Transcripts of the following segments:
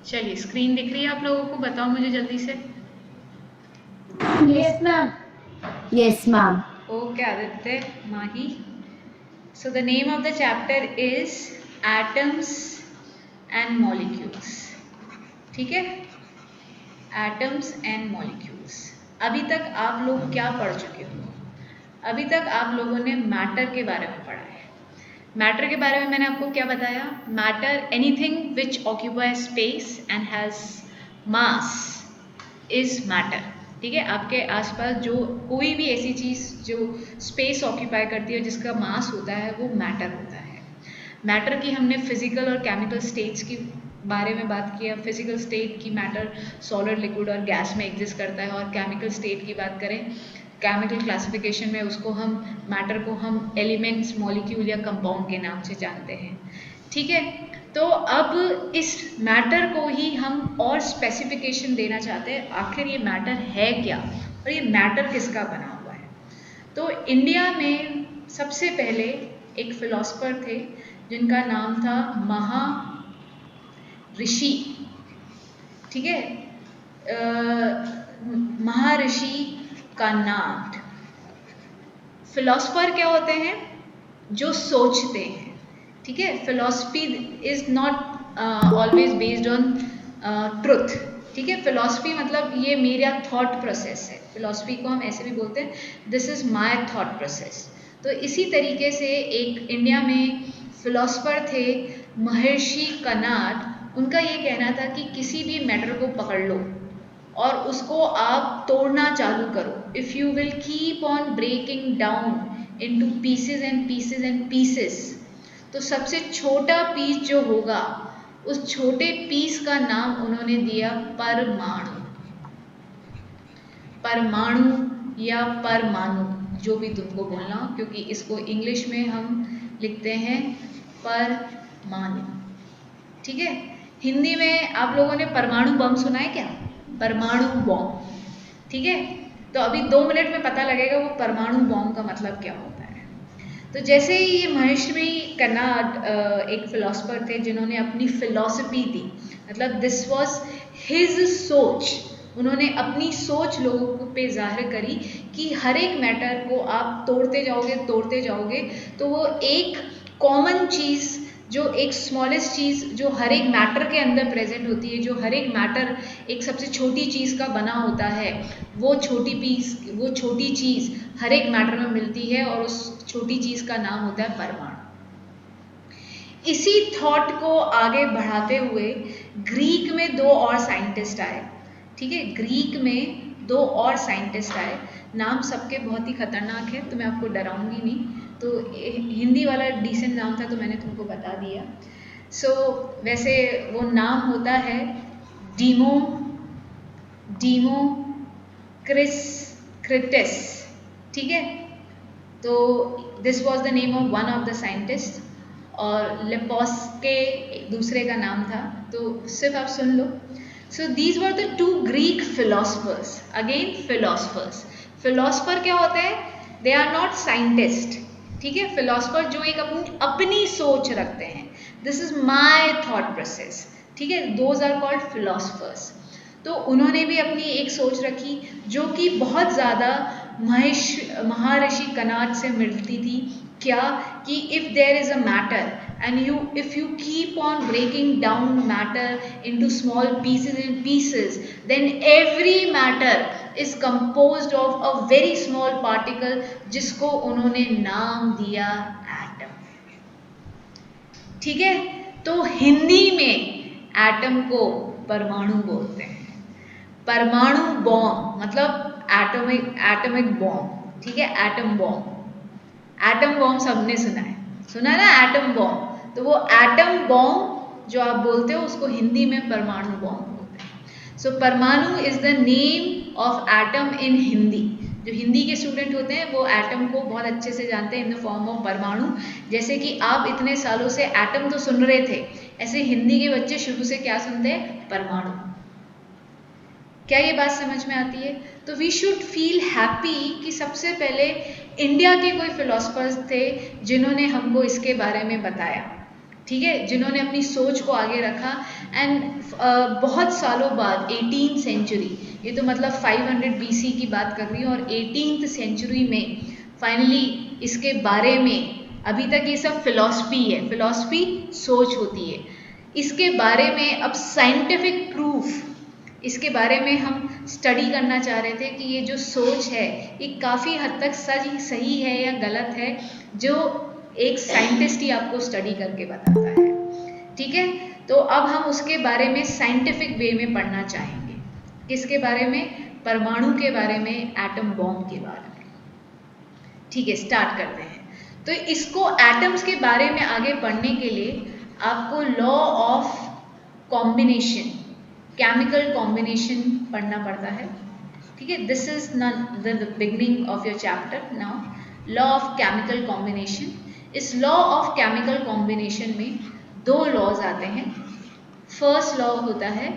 चलिए, स्क्रीन दिख रही है आप लोगों को? बताओ मुझे जल्दी से। Yes, ma'am. Yes, ma'am. Okay Aditya, Mahi. So the name of the chapter is atoms and molecules. ठीक है, एटम्स एंड मॉलिक्यूल्स। अभी तक आप लोग क्या पढ़ चुके हो? अभी तक आप लोगों ने मैटर के बारे में पढ़ा है। मैटर के बारे में मैंने आपको क्या बताया? Matter, anything which occupy space and has mass is matter. ठीक है, आपके आसपास जो कोई भी ऐसी चीज़ जो स्पेस ऑक्यूपाई करती है, जिसका मास होता है, वो मैटर होता है। मैटर की हमने फिजिकल और केमिकल स्टेट्स की बारे में बात किया। फिजिकल स्टेट की मैटर सॉलिड, लिक्विड और गैस में एग्जिस्ट करता है। और केमिकल स्टेट की बात करें, केमिकल क्लासिफिकेशन में उसको हम मैटर को हम एलिमेंट्स, मॉलिक्यूल या कंपाउंड के नाम से जानते हैं। ठीक है, तो अब इस मैटर को ही हम और स्पेसिफिकेशन देना चाहते हैं, आखिर ये मैटर है क्या और ये मैटर किसका बना हुआ है। तो इंडिया में सबसे पहले एक फिलोसफर थे जिनका नाम था महर्षि। ठीक है, महर्षि कणाद। फिलोसफर क्या होते हैं? जो सोचते हैं। ठीक है, philosophy is not always based on truth. ठीक है, फिलोसफी मतलब ये मेरा थॉट प्रोसेस है। फिलोसफी को हम ऐसे भी बोलते हैं, this is my thought process. तो इसी तरीके से एक इंडिया में फिलोसफर थे महर्षि कणाद। उनका ये कहना था कि किसी भी मैटर को पकड़ लो और उसको आप तोड़ना चालू करो। If you will keep on breaking down into pieces and pieces and pieces, तो सबसे छोटा पीस जो होगा, उस छोटे पीस का नाम उन्होंने दिया परमाणु। परमाणु या परमाणु, जो भी तुमको बोलना हो, क्योंकि इसको इंग्लिश में हम लिखते हैं परमाणु। ठीक है, हिंदी में आप लोगों ने परमाणु बम सुना है क्या? परमाणु बम। ठीक है, तो अभी 2 मिनट में पता लगेगा वो परमाणु बम का मतलब क्या होता है। तो जैसे ही ये महर्षि कणाद एक फिलोसफर थे जिन्होंने अपनी फिलॉसफी दी, मतलब दिस वाज हिज सोच। उन्होंने अपनी सोच लोगों पे जाहिर करी कि हर एक मैटर को आप तोड़ते जाओगे तो वो एक कॉमन चीज़, जो एक स्मॉलेस्ट चीज़ जो हर एक मैटर के अंदर प्रेजेंट होती है, जो हर एक मैटर एक सबसे छोटी चीज़ का बना होता है, वो छोटी चीज़ हर एक मैटर में मिलती है और उस छोटी चीज़ का नाम होता है परमाणु। इसी थॉट को आगे बढ़ाते हुए ग्रीक में 2 और साइंटिस्ट आए। ठीक है, ग्रीक में 2 और साइंटिस्ट आए। नाम सबके बहुत ही खतरनाक है, तो मैं आपको डराऊंगी नहीं। तो हिंदी वाला डिसेंट नाम था तो मैंने तुमको बता दिया। वैसे वो नाम होता है डीमो डीमो क्रिस क्रिटिस। ठीक है, तो this was the name of one of the scientist और लेपोस के दूसरे का नाम था। तो सिर्फ आप सुन लो। So these were the 2 Greek philosophers. Again philosophers, philosopher क्या होते हैं? They are not scientist. ठीक है, फिलोसफर जो एक अपनी सोच रखते हैं, this is my thought process. ठीक है, दोज आर कॉल्ड फिलोसफर्स। तो उन्होंने भी अपनी एक सोच रखी जो कि बहुत ज़्यादा महर्षि कणाद से मिलती थी। क्या? कि if there is a matter and if you keep on breaking down matter into small pieces then every matter is composed of a very small particle, जिसको उन्होंने नाम दिया एटम। ठीक है, तो हिंदी में एटम को परमाणु बोलते हैं। परमाणु बॉम्ब मतलब एटॉमिक बॉम्ब। ठीक है, एटम बॉम्ब। एटम बॉम्ब सबने सुना है ना, एटम बॉम्ब। तो वो एटम बॉम्ब जो आप बोलते हो उसको हिंदी में परमाणु बॉम्ब बोलते हैं। सो परमाणु is the name of atom in Hindi. जो हिंदी के स्टूडेंट होते हैं वो एटम को बहुत अच्छे से जानते हैं इन द फॉर्म ऑफ परमाणु। जैसे कि आप इतने सालों से एटम तो सुन रहे थे, ऐसे हिंदी के बच्चे शुरू से क्या सुनते हैं? परमाणु। क्या ये बात समझ में आती है? तो वी शुड फील हैप्पी कि सबसे पहले इंडिया के कोई फिलोसफर्स थे जिन्होंने हमको इसके बारे में बताया। ठीक है, जिन्होंने अपनी सोच को आगे रखा एंड बहुत सालों बाद 18th सेंचुरी, ये तो मतलब 500 BC की बात कर रही हूँ, और 18th सेंचुरी में फाइनली इसके बारे में, अभी तक ये सब फिलॉसफी है, फिलॉसफी सोच होती है, इसके बारे में अब साइंटिफिक प्रूफ, इसके बारे में हम स्टडी करना चाह रहे थे कि ये जो सोच है ये काफ़ी हद तक सही है या गलत है, जो एक साइंटिस्ट ही आपको स्टडी करके बताता है। ठीक है, तो अब हम उसके बारे में साइंटिफिक वे में पढ़ना चाहेंगे। किसके बारे में? परमाणु के बारे में, एटम बॉम्ब के बारे में। ठीक है, स्टार्ट करते हैं। तो इसको एटम्स के बारे में आगे पढ़ने के लिए आपको law of combination, chemical combination पढ़ना पड़ता है। ठीक है, this is the beginning of your chapter now, law of chemical combination. इस लॉ ऑफ केमिकल कॉम्बिनेशन में दो लॉज आते हैं। फर्स्ट लॉ होता है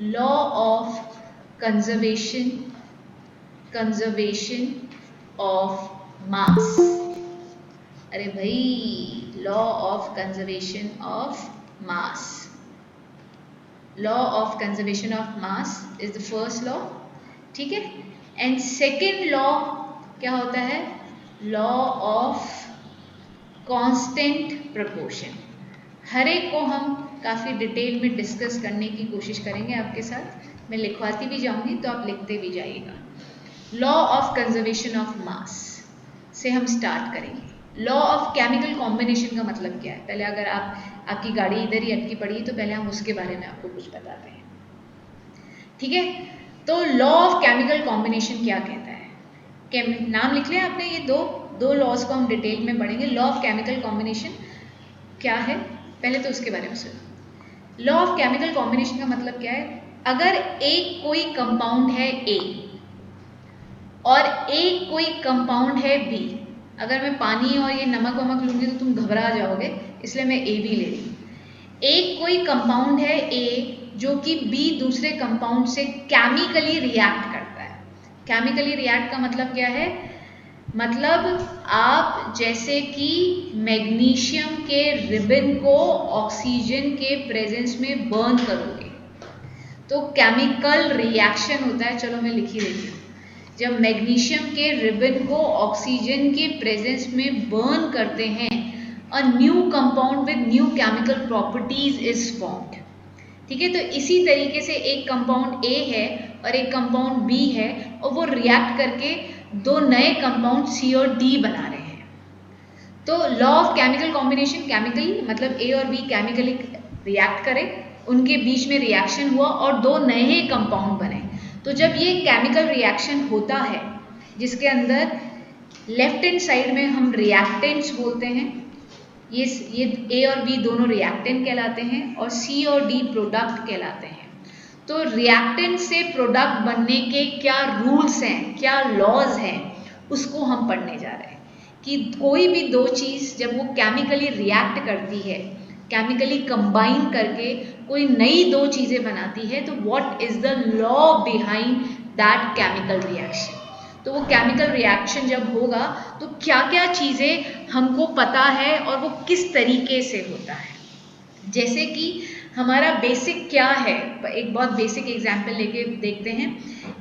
law of conservation, conservation of मास। अरे भाई, law of conservation of mass, law of conservation of mass is the first law. ठीक है, एंड सेकेंड लॉ क्या होता है? Law of constant proportion. हर एक को हम काफ़ी डिटेल में डिस्कस करने की कोशिश करेंगे आपके साथ, मैं लिखवाती भी जाऊंगी तो आप लिखते भी जाइएगा। लॉ ऑफ कंजर्वेशन ऑफ मास से हम स्टार्ट करेंगे। लॉ ऑफ केमिकल कॉम्बिनेशन का मतलब क्या है? पहले अगर आपकी गाड़ी इधर ही अटकी पड़ी है तो पहले हम उसके बारे में आपको कुछ बताते हैं। ठीक है, तो लॉ ऑफ केमिकल कॉम्बिनेशन क्या कहता है? नाम लिख लें आपने, ये दो लॉज को हम डिटेल में पढ़ेंगे। लॉ ऑफ केमिकल कॉम्बिनेशन क्या है पहले तो उसके बारे में सुनो। लॉ ऑफ केमिकल कॉम्बिनेशन का मतलब क्या है? अगर एक कोई कंपाउंड है ए और एक कोई कंपाउंड है बी, अगर मैं पानी और ये नमक वमक लूँगी तो तुम घबरा जाओगे, इसलिए मैं ए भी ले रही हूँ। एक कोई कंपाउंड है ए जो कि बी दूसरे कंपाउंड से केमिकली रिएक्ट करता है। केमिकली रिएक्ट का मतलब क्या है? मतलब आप जैसे कि मैग्नीशियम के रिबन को ऑक्सीजन के प्रेजेंस में बर्न करोगे तो केमिकल रिएक्शन होता है। चलो मैं लिख ही देती हूँ। जब मैग्नीशियम के रिबन को ऑक्सीजन के प्रेजेंस में बर्न करते हैं, a new compound with new chemical properties is formed. ठीक है, तो इसी तरीके से एक कंपाउंड ए है और एक कंपाउंड बी है और वो रिएक्ट करके दो नए कंपाउंड सी और डी बना रहे हैं। तो law of chemical combination, chemically मतलब ए और बी केमिकली रिएक्ट करें, उनके बीच में रिएक्शन हुआ और दो नए कंपाउंड बने। तो जब ये केमिकल रिएक्शन होता है जिसके अंदर लेफ्ट हैंड साइड में हम रिएक्टेंट्स बोलते हैं, ये ए और बी दोनों रिएक्टेंट कहलाते हैं और सी और डी प्रोडक्ट कहलाते हैं। तो रिएक्टेंट से प्रोडक्ट बनने के क्या रूल्स हैं, क्या लॉज हैं, उसको हम पढ़ने जा रहे हैं कि कोई भी दो चीज़ जब वो केमिकली रिएक्ट करती है, केमिकली कंबाइन करके कोई नई दो चीज़ें बनाती है, तो what is the law behind that chemical reaction. तो वो केमिकल रिएक्शन जब होगा तो क्या क्या चीज़ें हमको पता है और वो किस तरीके से होता है। जैसे कि हमारा बेसिक क्या है, एक बहुत बेसिक एग्जाम्पल लेके देखते हैं।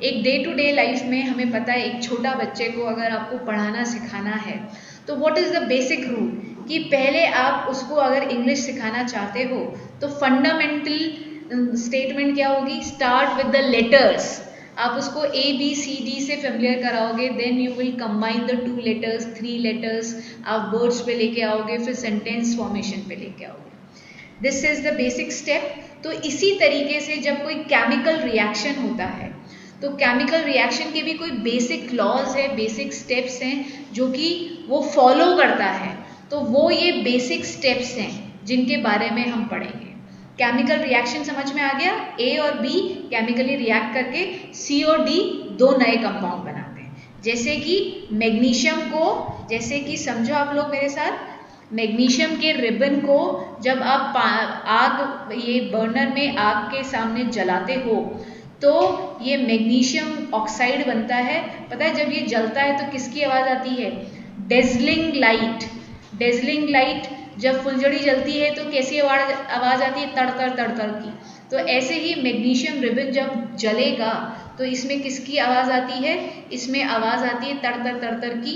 एक डे टू डे लाइफ में हमें पता है, एक छोटा बच्चे को अगर आपको पढ़ाना सिखाना है तो what is the basic rule कि पहले आप उसको अगर इंग्लिश सिखाना चाहते हो तो फंडामेंटल स्टेटमेंट क्या होगी? Start with the letters. आप उसको ए बी सी डी से फेमिलियर कराओगे, then you will combine the 2 letters 3 letters, आप वर्ड्स पे लेके आओगे, फिर सेंटेंस फॉर्मेशन पे लेके आओगे। This is the basic step. तो इसी तरीके से जब कोई केमिकल रिएक्शन होता है तो केमिकल रिएक्शन के भी कोई बेसिक लॉज है, बेसिक स्टेप्स हैं जो कि वो फॉलो करता है। तो वो ये बेसिक स्टेप्स हैं जिनके बारे में हम पढ़ेंगे। केमिकल रिएक्शन समझ में आ गया? ए और बी केमिकली रिएक्ट करके सी और डी दो नए कंपाउंड बनाते हैं। जैसे कि मैग्नीशियम को, जैसे कि समझो आप लोग मेरे साथ, मैग्नीशियम के रिबन को जब आप आग, ये बर्नर में आग के सामने जलाते हो तो ये मैग्नीशियम ऑक्साइड बनता है। पता है जब ये जलता है तो किसकी आवाज़ आती है? Dazzling light. डेजलिंग लाइट जब फुलझड़ी जलती है तो कैसी आवाज़ आती है, तड़ तड़ तड़ तड़ की। तो ऐसे ही मैग्नीशियम रिबन जब जलेगा तो इसमें किसकी आवाज़ आती है, इसमें आवाज़ आती है तड़ तड़ तड़ तड़ की।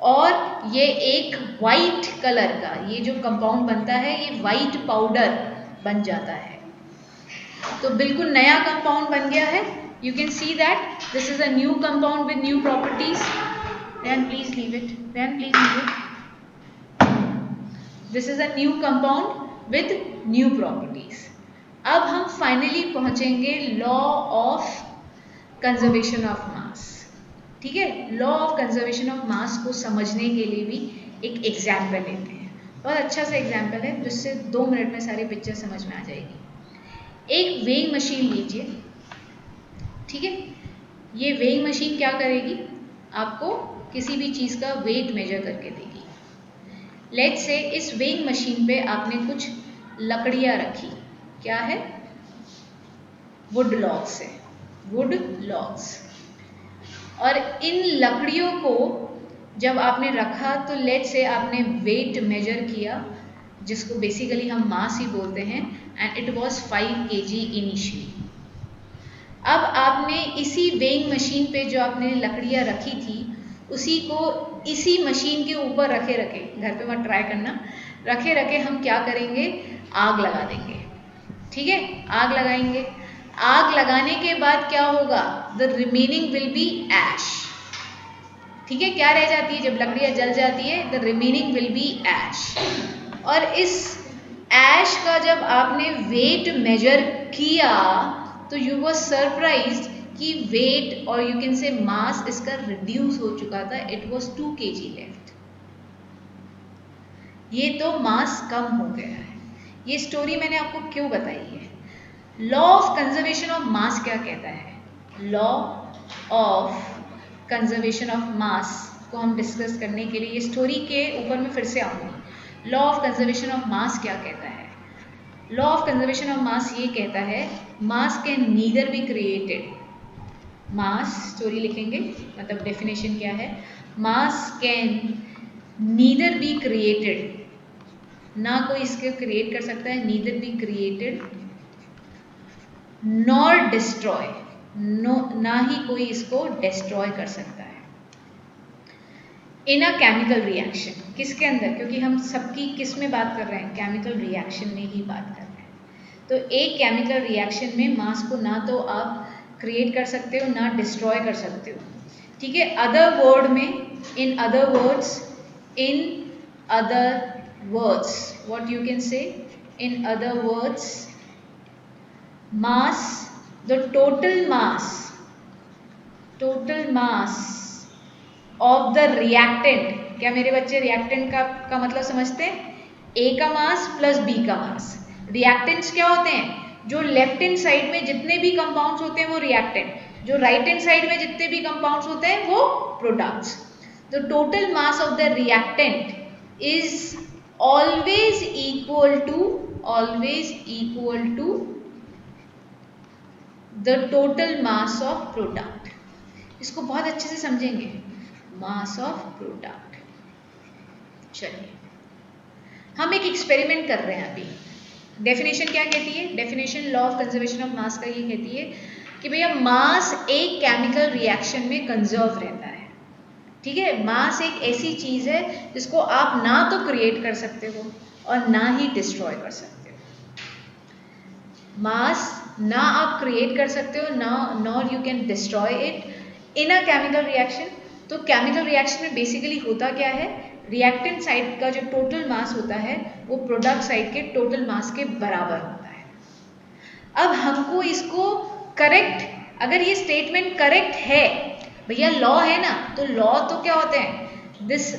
और ये एक वाइट कलर का ये जो कंपाउंड बनता है ये वाइट पाउडर बन जाता है। तो बिल्कुल नया कंपाउंड बन गया है। You can see that this is a new compound with new properties. Then please leave it. Then please leave it. This is a new compound with new properties. अब हम फाइनली पहुंचेंगे लॉ ऑफ कंजर्वेशन ऑफ मास। ठीक है, law of conservation of मास को समझने के लिए भी एक एग्जाम्पल लेते हैं। बहुत अच्छा सा एग्जाम्पल है जिससे 2 मिनट में सारी पिक्चर समझ में आ जाएगी। एक वेइंग मशीन लीजिए, ठीक है। ये वेइंग मशीन क्या करेगी, आपको किसी भी चीज़ का वेट मेजर करके देगी। लेट्स से इस वेइंग मशीन पे आपने कुछ लकड़ियाँ रखी, क्या है, वुड लॉग्स है, वुड लॉग्स। और इन लकड़ियों को जब आपने रखा तो लेट्स से आपने वेट मेजर किया, जिसको बेसिकली हम मास ही बोलते हैं, and it was 5 kg initially. अब आपने इसी वेइंग मशीन पे जो आपने लकड़ियाँ रखी थी उसी को इसी मशीन के ऊपर रखे रखे, घर पे मत ट्राई करना, रखे रखे हम क्या करेंगे, आग लगा देंगे। ठीक है, आग लगाएंगे। आग लगाने के बाद क्या होगा, द रिमेनिंग विल बी ऐश। ठीक है, क्या रह जाती है जब लकड़ियाँ जल जाती है, द रिमेनिंग विल बी ऐश। और इस ऐश का जब आपने वेट मेजर किया तो यू वाज सरप्राइज्ड कि वेट और यू कैन से मास इसका रिड्यूस हो चुका था, इट वाज 2 kg लेफ्ट। ये तो मास कम हो गया है। ये स्टोरी मैंने आपको क्यों बताई है, लॉ ऑफ कंजर्वेशन ऑफ मास क्या कहता है, लॉ ऑफ कंजर्वेशन ऑफ मास को हम डिस्कस करने के लिए ये स्टोरी के ऊपर मैं फिर से आऊँगी। लॉ ऑफ कंजर्वेशन ऑफ मास क्या कहता है, लॉ ऑफ कंजर्वेशन ऑफ मास ये कहता है मास can neither be created, mass story लिखेंगे मतलब डेफिनेशन क्या है, मास कैन नीदर बी क्रिएटेड, ना कोई इसके क्रिएट कर सकता है, neither be created nor destroy, ना ही कोई इसको डिस्ट्रॉय कर सकता है, इन अ केमिकल रिएक्शन। किसके अंदर, क्योंकि हम सबकी किस में बात कर रहे हैं, केमिकल रिएक्शन में ही बात कर रहे हैं। तो एक केमिकल रिएक्शन में मास को ना तो आप क्रिएट कर सकते हो ना डिस्ट्रॉय कर सकते हो। ठीक है, अदर वर्ड में, in other words, in other words, what you can say, in other words, mass, the total mass of the reactant, क्या मेरे बच्चे रिएक्टेंट का मतलब समझते हैं, ए का मास प्लस बी का मास। रिएक्टेंट्स क्या होते हैं, जो लेफ्ट हैंड साइड में जितने भी कंपाउंड्स होते हैं वो रिएक्टेंट, जो राइट हैंड साइड में जितने भी कंपाउंड्स होते हैं वो products. The total mass of the reactant is always equal to the total mass of product. इसको बहुत अच्छे से समझेंगे, मास ऑफ प्रोडक्ट। चलिए हम एक एक्सपेरिमेंट कर रहे हैं अभी। डेफिनेशन क्या कहती है, definition law of conservation of मास का ये कहती है कि भैया मास एक केमिकल रिएक्शन में कंजर्व रहता है। ठीक है, मास एक ऐसी चीज है जिसको आप ना तो क्रिएट कर सकते हो और ना ही डिस्ट्रॉय कर सकते हो। मास ना आप क्रिएट कर सकते हो ना nor you can destroy it in a chemical reaction. तो केमिकल रिएक्शन में बेसिकली होता क्या है, रिएक्टेंट साइड का जो टोटल मास होता है वो प्रोडक्ट साइड के टोटल मास के बराबर होता है। अब हमको इसको करेक्ट, अगर ये स्टेटमेंट करेक्ट है, भैया लॉ है ना, तो लॉ तो क्या होते हैं, this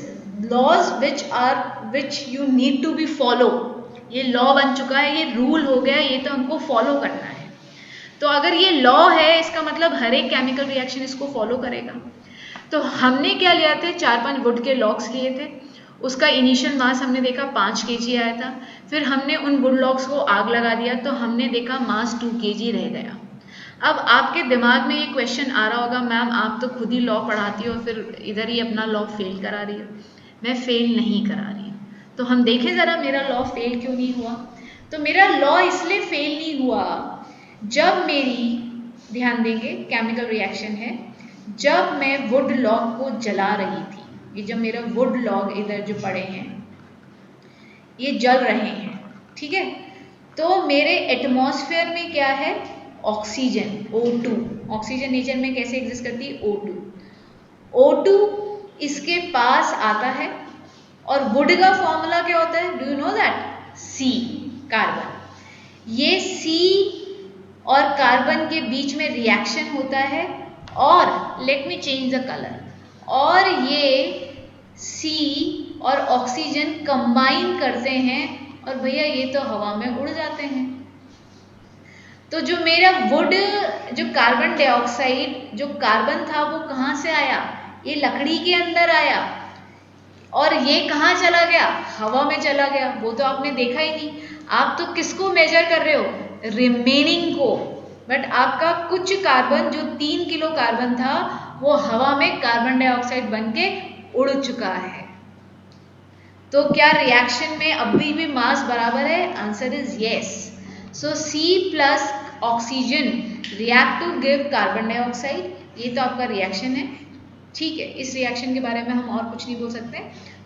laws which you need to be follow. ये लॉ बन चुका है, ये रूल हो गया, ये तो हमको फॉलो करना है। तो अगर ये लॉ है इसका मतलब हर एक केमिकल रिएक्शन इसको फॉलो करेगा। तो हमने क्या लिया थे, 4-5 वुड के लॉग्स लिए थे, उसका इनिशियल मास हमने देखा 5 kg आया था। फिर हमने उन वुड लॉग्स को आग लगा दिया तो हमने देखा मास 2 kg रह गया। अब आपके दिमाग में ये क्वेश्चन आ रहा होगा, मैम आप तो खुद ही लॉ पढ़ाती हो फिर इधर ही अपना लॉ फेल करा रही हो। मैं फेल नहीं करा रही हूँ, तो हम देखें ज़रा मेरा लॉ फेल क्यों नहीं हुआ। तो मेरा लॉ इसलिए फेल नहीं हुआ जब मेरी, ध्यान देंगे केमिकल रिएक्शन है, जब मैं वुड लॉग को जला रही थी, ये जब मेरा वुड लॉग इधर जो पड़े हैं ये जल रहे हैं, ठीक है। तो मेरे एटमॉस्फेयर में क्या है, ऑक्सीजन O2, ऑक्सीजन नेचर में कैसे एग्जिस्ट करती है, O2 इसके पास आता है और वुड का फॉर्मूला क्या होता है, do you know that, C, carbon. ये C और कार्बन के बीच में रिएक्शन होता है और let me change the colour, और ये C और ऑक्सीजन कंबाइन करते हैं और भैया ये तो हवा में उड़ जाते हैं। तो जो मेरा वुड, जो कार्बन डाइऑक्साइड, जो कार्बन था वो कहाँ से आया, ये लकड़ी के अंदर आया और ये कहाँ चला गया, हवा में चला गया। वो तो आपने देखा ही नहीं। आप तो किसको मेजर कर रहे हो, रिमेनिंग को, बट आपका कुछ कार्बन जो 3 किलो कार्बन था वो हवा में कार्बन डाइऑक्साइड बन के उड़ चुका है। तो क्या रिएक्शन में अभी भी मास बराबर है, answer is yes. So C plus oxygen react to give carbon dioxide, ये तो आपका रिएक्शन है, ठीक है। इस रिएक्शन के बारे में हम और कुछ नहीं बोल सकते,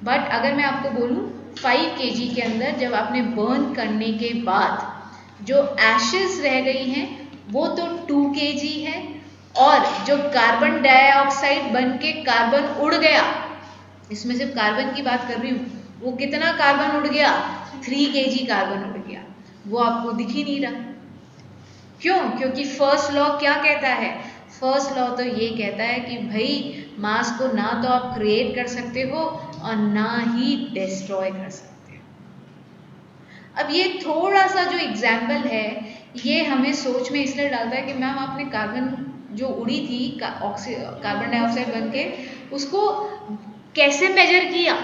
बट अगर मैं आपको बोलूँ 5 kg के अंदर जब आपने बर्न करने के बाद जो एशेस रह गई हैं वो तो 2 kg है, और जो कार्बन डाइऑक्साइड बन के कार्बन उड़ गया, इसमें सिर्फ कार्बन की बात कर रही हूँ, वो कितना कार्बन उड़ गया, 3 kg कार्बन उड़ गया। वो आपको दिख ही नहीं रहा, क्यों, क्योंकि फर्स्ट लॉ क्या कहता है, फर्स्ट लॉ तो ये कहता है कि भाई मास को ना तो आप क्रिएट कर सकते हो और ना ही डिस्ट्रॉय कर सकते हो। अब ये थोड़ा सा जो एग्जाम्पल है ये हमें सोच में इसलिए डालता है कि मैम आपने कार्बन जो उड़ी थी कार्बन डाइऑक्साइड बन के, उसको कैसे मेजर किया।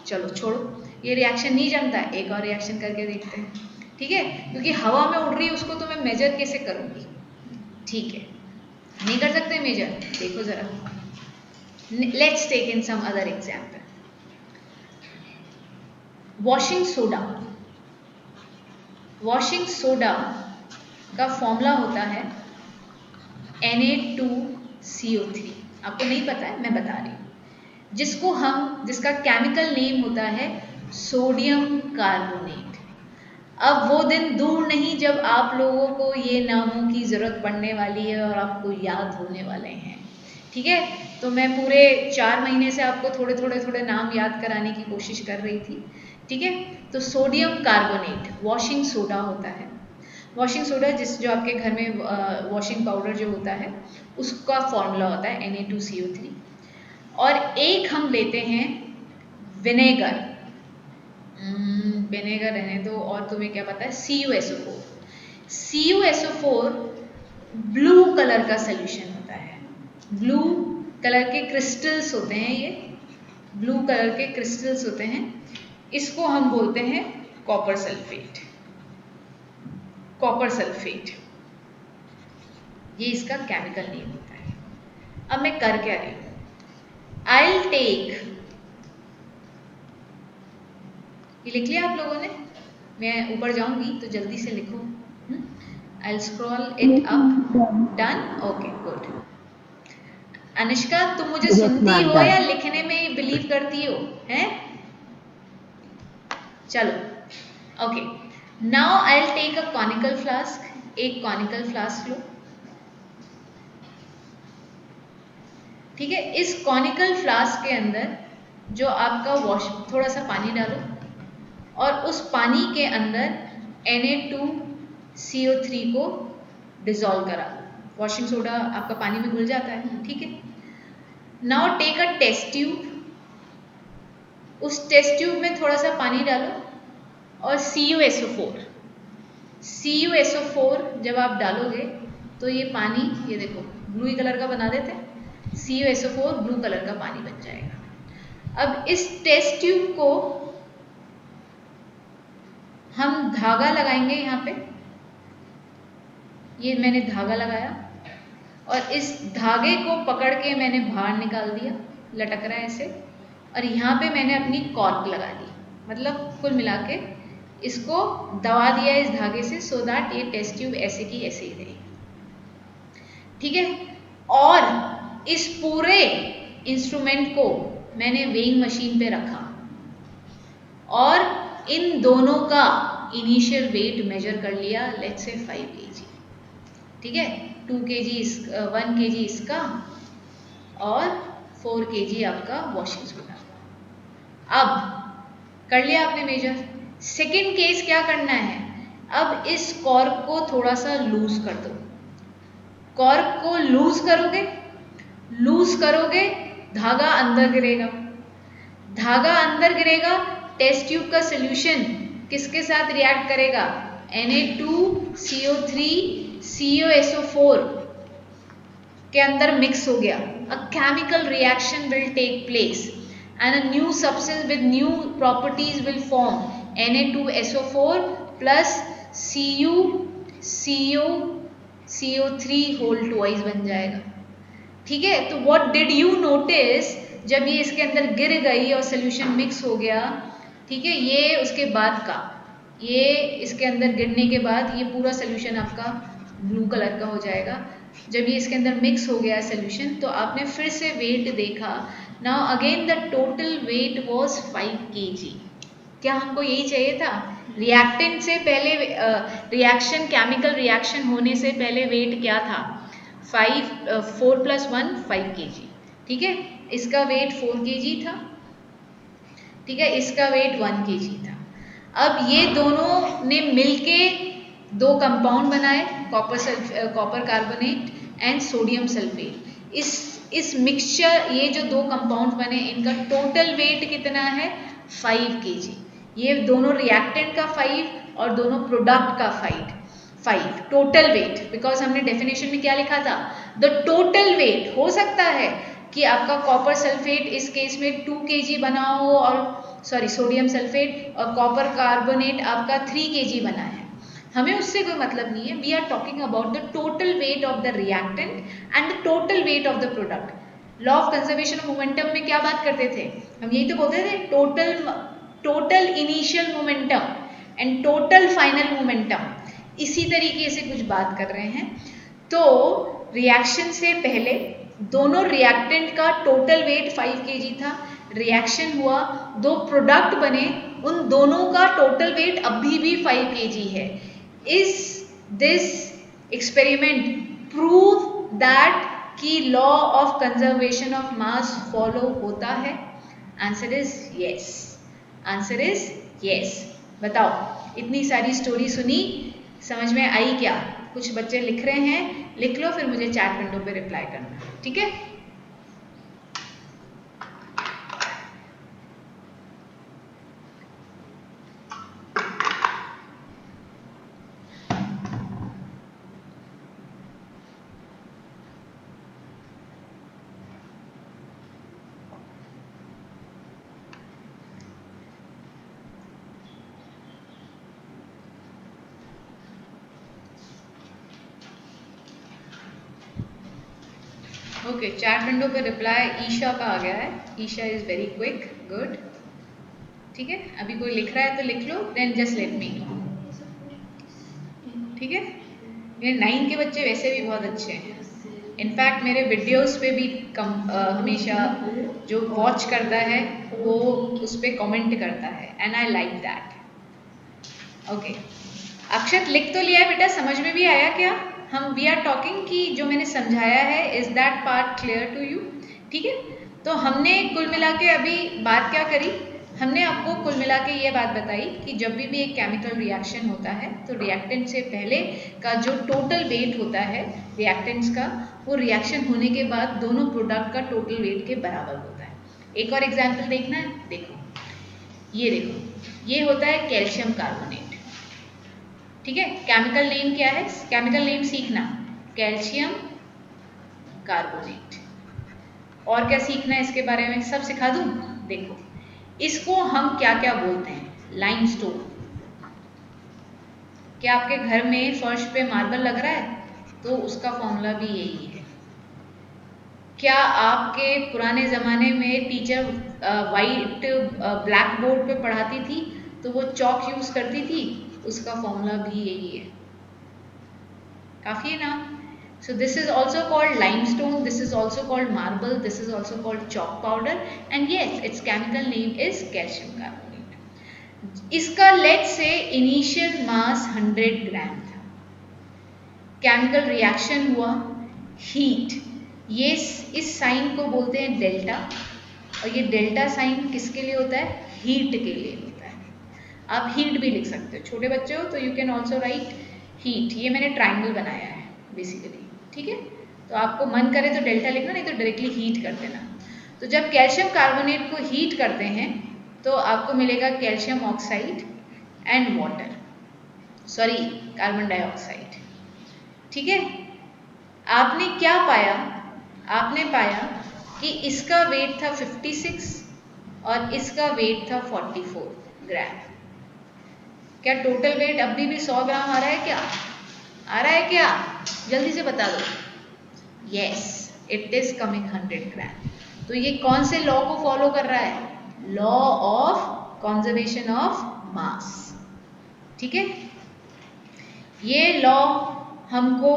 चलो छोड़ो, ये रिएक्शन नहीं जानता है, एक और रिएक्शन करके देखते हैं, ठीक है। क्योंकि हवा में उड़ रही है उसको तो मैं मेजर कैसे करूँगी, ठीक है, नहीं कर सकते मेजर। देखो जरा, let's take in some other example. Washing soda, washing soda का फॉर्मूला होता है Na2CO3। आपको नहीं पता है, मैं बता रही हूँ, जिसको हम, जिसका केमिकल नेम होता है सोडियम कार्बोनेट। अब वो दिन दूर नहीं जब आप लोगों को ये नामों की ज़रूरत पड़ने वाली है और आपको याद होने वाले हैं, ठीक है। तो मैं पूरे 4 महीने से आपको थोड़े नाम याद कराने की कोशिश कर रही थी, ठीक है। तो सोडियम कार्बोनेट वॉशिंग सोडा होता है। वॉशिंग सोडा जो आपके घर में वॉशिंग पाउडर जो होता है उसका फॉर्मूला होता है Na2CO3। और एक हम लेते हैं विनेगर, विनेगर रहने दो, और तुम्हें क्या पता है, CuSO4। CuSO4 ब्लू कलर का सोल्यूशन होता है, ब्लू कलर के क्रिस्टल्स होते हैं, ये ब्लू कलर के क्रिस्टल्स होते हैं, इसको हम बोलते हैं कॉपर सल्फेट। कॉपर सल्फेट ये इसका केमिकल नेम होता है। अब मैं कर क्या रही हूँ, I'll take, ये लिख लिया आप लोगों ने, मैं ऊपर जाऊंगी तो जल्दी से लिखो। I'll scroll it up, done, okay good। Anushka तुम मुझे Yes, सुनती ma'am, हो done। या लिखने में बिलीव करती हो, हैं? चलो okay, now I'll take a conical flask, एक कॉनिकल फ्लास्क लो, ठीक है। इस कॉनिकल फ्लास्क के अंदर जो आपका थोड़ा सा पानी डालो और उस पानी के अंदर Na2CO3 को डिजोल्व करा लो। वॉशिंग सोडा आपका पानी में घुल जाता है, ठीक है। Now take a test tube, उस टेस्ट ट्यूब में थोड़ा सा पानी डालो और CuSO4 जब आप डालोगे तो ये पानी, ये देखो ब्लू कलर का बना देते हैं, CuSO4 ब्लू कलर का पानी बन जाएगा। अब इस टेस्ट ट्यूब को हम धागा लगाएंगे, यहाँ पे ये मैंने धागा लगाया और इस धागे को पकड़ के मैंने बाहर निकाल दिया, लटक रहा है ऐसे, और यहाँ पे मैंने अपनी कॉर्क लगा दी। मतलब कुल मिला के इसको दबा दिया इस धागे से सो दैट ये टेस्ट ट्यूब ऐसे की ऐसे ही रहेगी। ठीक है, और इस पूरे इंस्ट्रूमेंट को मैंने वेइंग मशीन पे रखा और इन दोनों का इनिशियल वेट मेजर कर लिया, लेट्स से 5 kg। ठीक है, 2 kg 1 kg इसका और 4 kg आपका वॉशिंग सोडा। अब कर लिया आपने मेजर। सेकेंड केस क्या करना है, अब इस कॉर्क को थोड़ा सा लूज कर दो। कॉर्क को लूज करोगे धागा अंदर गिरेगा, धागा अंदर गिरेगा, टेस्ट ट्यूब का सोल्यूशन किसके साथ रिएक्ट करेगा, Na2CO3 COSO4 के अंदर मिक्स हो गया। A chemical reaction will take place and a new substance with new properties will form, Na2SO4 plus CO3 whole twice बन जाएगा। ठीक है, तो what did you notice, जब ये इसके अंदर गिर गई और सोल्यूशन मिक्स हो गया, ठीक है, ये उसके बाद का, ये इसके अंदर गिरने के बाद ये पूरा सोल्यूशन आपका ब्लू कलर का हो जाएगा। जब ये इसके अंदर मिक्स हो गया सोल्यूशन तो आपने फिर से वेट देखा। Now again the total wait was 5 kg। क्या हमको यही चाहिए था? रिएक्टेंट से पहले रिएक्शन केमिकल रिएक्शन होने से पहले वेट क्या था? 4 + 1 5 kg। ठीक है, इसका वेट 4 kg था। ठीक है, इसका वेट 1 kg था। अब ये दोनों ने मिलके दो कंपाउंड बनाए, copper carbonate and sodium sulphate. इस मिक्सचर, ये जो दो कंपाउंड बने इनका टोटल वेट कितना है? 5 kg। ये दोनों रिएक्टेंट का 5 और दोनों प्रोडक्ट का 5 टोटल वेट। बिकॉज हमने डेफिनेशन में क्या लिखा था? The total wait. हो सकता है कि आपका कॉपर सल्फेट इस केस में 2 kg बना हो और सोडियम सल्फेट और कॉपर कार्बोनेट आपका 3 kg बना है। हमें उससे कोई मतलब नहीं है। We are talking about the total weight of the reactant and the total weight of the product. Law of conservation of momentum में क्या बात करते थे हम? यही तो बोलते थे, total initial momentum and total final momentum. इसी तरीके से कुछ बात कर रहे हैं। तो रिएक्शन से पहले दोनों रिएक्टेंट का टोटल वेट 5 kg था। रिएक्शन हुआ, दो प्रोडक्ट बने, उन दोनों का टोटल वेट अभी भी 5 kg है। Is this experiment prove that कि law of conservation of mass follow होता है? Answer is yes. Answer is yes. बताओ, इतनी सारी स्टोरी सुनी, समझ में आई क्या? कुछ बच्चे लिख रहे हैं, लिख लो, फिर मुझे चैट विंडो पे रिप्लाई करना। ठीक है, ओके, चैट विंडो पे रिप्लाई ईशा का आ गया है। Isha is very quick, good. ठीक है, अभी कोई लिख रहा है तो लिख लो, then just let me know. ठीक है, मेरे 9 के बच्चे वैसे भी बहुत अच्छे हैं। इनफैक्ट मेरे वीडियोस पे भी हमेशा जो वॉच करता है वो उस पर कमेंट करता है, and I like that. Okay, Akshat लिख तो लिया है बेटा, समझ में भी आया क्या? हम वी आर टॉकिंग कि जो मैंने समझाया है, is that part clear to you? ठीक है, तो हमने कुल मिला के अभी बात क्या करी? हमने आपको कुल मिला के ये बात बताई कि जब भी एक केमिकल रिएक्शन होता है तो रिएक्टेंट से पहले का जो टोटल वेट होता है रिएक्टेंट्स का, वो रिएक्शन होने के बाद दोनों प्रोडक्ट का टोटल वेट के बराबर होता है। एक और एग्जाम्पल देखना है, देखो, ये देखो, ये होता है कैल्शियम कार्बोनेट। ठीक है, केमिकल नेम क्या है? केमिकल नेम सीखना, कैल्शियम कार्बोनेट। और क्या सीखना है इसके बारे में? सब सिखा दूं? देखो, इसको हम क्या क्या बोलते हैं? लाइमस्टोन। क्या आपके घर में फर्श पे मार्बल लग रहा है? तो उसका फॉर्मूला भी यही है। क्या आपके पुराने ज़माने में टीचर वाइट ब्लैक बोर्ड पे पढ़ाती थी तो वो चॉक यूज़ करती थी? उसका फॉर्मूला भी यही है। काफ़ी है ना? So this is also called limestone, this is also called marble, this is also called chalk powder, and yes, its chemical name is calcium carbonate. इसका लेट से इनिशियल मास 100 ग्राम था। केमिकल रिएक्शन हुआ, हीट, ये इस sign को बोलते हैं delta, और ये डेल्टा साइन किसके लिए होता है? हीट के लिए होता है। आप हीट भी लिख सकते हो, छोटे बच्चे हो तो you can also right heat. ये मैंने ट्राइंगल बनाया है बेसिकली, ठीक है? तो आपको मन करे तो डेल्टा लिखना, नहीं तो डायरेक्टली हीट कर देना। तो जब कैल्शियम कार्बोनेट को हीट करते हैं तो आपको मिलेगा calcium oxide and water, sorry carbon dioxide, ठीक है? आपने क्या पाया? आपने पाया कि इसका वेट था 56 और इसका वेट था 44 ग्राम। क्या टोटल वेट अभी भी 100 ग्राम आ रहा है क्या? आ रहा है क्या? जल्दी से बता दो। यस, इट इज कमिंग 100 ग्राम। तो ये कौन से लॉ को फॉलो कर रहा है? लॉ ऑफ कंजर्वेशन ऑफ मास, ठीक है? ये लॉ हमको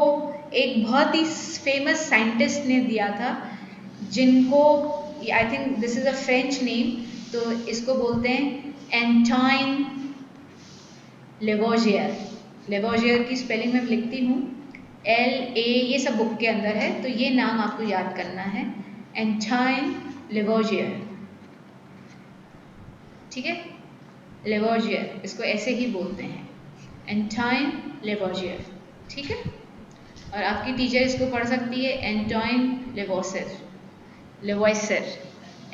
एक बहुत ही फेमस साइंटिस्ट ने दिया था, जिनको I think this is a French name, तो इसको बोलते हैं एंटोइन लेवोजियर। लेवोजियर की स्पेलिंग मैं लिखती हूँ, LA, ये सब बुक के अंदर है, तो ये नाम आपको याद करना है, एंटोइन लेवोजियर, ठीक है? लेवोजियर, इसको ऐसे ही बोलते हैं, एंटोइन लेवोजियर, ठीक है? और आपकी टीचर इसको पढ़ सकती है एंटोइन लेवोइसर, लेवोइसर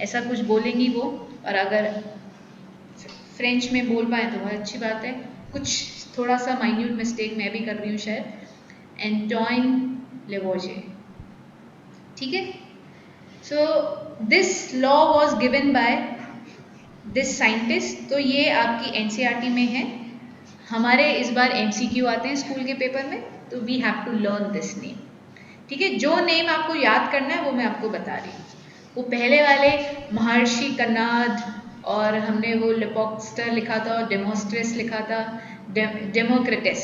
ऐसा कुछ बोलेंगी वो, और अगर फ्रेंच में बोल पाए तो बहुत अच्छी बात है। कुछ थोड़ा सा माइन्यूट मिस्टेक मैं भी कर रही हूँ शायद। एंटोइन लेवोजियर, ठीक है? So this law was given by this scientist. तो ये आपकी NCERT में है। हमारे इस बार MCQ आते हैं स्कूल के पेपर में, तो we have to learn this name, ठीक है? जो नेम आपको याद करना है वो मैं आपको बता रही हूँ। वो पहले वाले महर्षि कनाद, और हमने वो लिपोक्स्टर लिखा था और डेमोस्ट्रेस लिखा था, डेमोक्रेटस।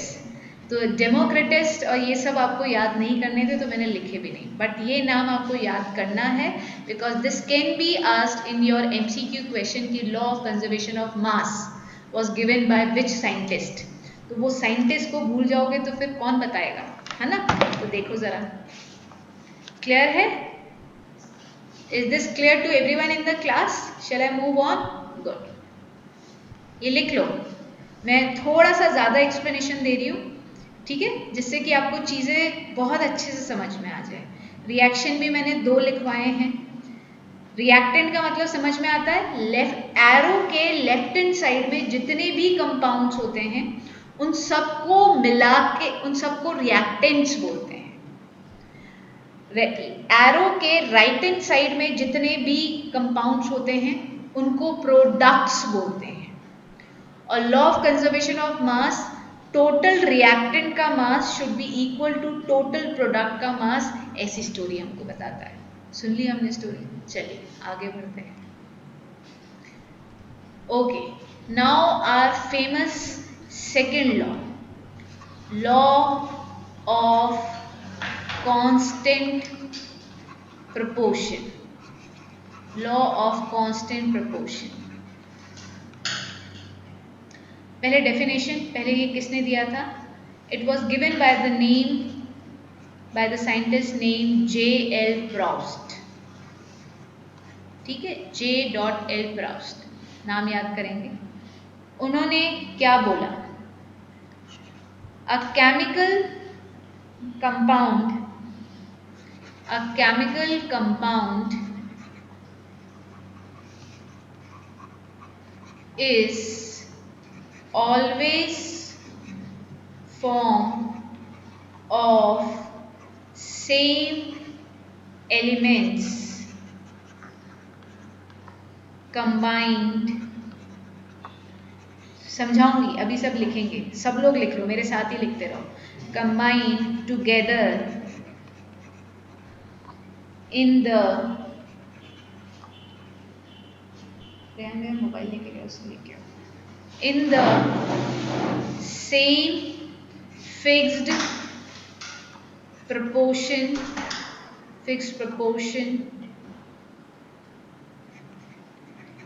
तो डेमोक्रेटस और ये सब आपको याद नहीं करने थे तो मैंने लिखे भी नहीं, बट ये नाम आपको याद करना है, because this can be asked in your MCQ question की law of conservation of mass was given by which scientist. तो वो साइंटिस्ट को भूल जाओगे तो फिर कौन बताएगा, है ना? तो देखो जरा, क्लियर है? Is this clear to everyone in the class? Shall I move on? Good. ये लिख लो, मैं थोड़ा सा ज़्यादा एक्सप्लेनेशन दे रही हूँ, ठीक है? जिससे कि आपको चीज़ें बहुत अच्छे से समझ में आ जाए। रिएक्शन भी मैंने 2 लिखवाए हैं। रिएक्टेंट का मतलब समझ में आता है, लेफ्ट एरो के लेफ्ट हैंड साइड में जितने भी कंपाउंड्स होते हैं उन सबको मिला के उन सबको रिएक्टेंट्स बोलते हैं। एरो के राइट हैंड साइड में जितने भी कंपाउंड्स होते हैं उनको प्रोडक्ट्स बोलते हैं। और law of conservation of mass, total reactant का mass should be equal to total product का मास, ऐसी स्टोरी हमको बताता है। सुन ली हमने स्टोरी, चलिए आगे बढ़ते हैं। Okay, now our famous second law, law of constant proportion, law of constant proportion। पहले डेफिनेशन, पहले ये किसने दिया था? It was given by the name, by the scientist name J.L. Proust, ठीक है? J.L. Proust, नाम याद करेंगे। उन्होंने क्या बोला? अ chemical compound, a chemical compound is always formed of same elements combined। समझाऊंगी, अभी सब लिखेंगे, सब लोग लिख लो, मेरे साथ ही लिखते रहो। combined together in the mobile लेके गया उससे लेके आओ। In the same fixed proportion, fixed proportion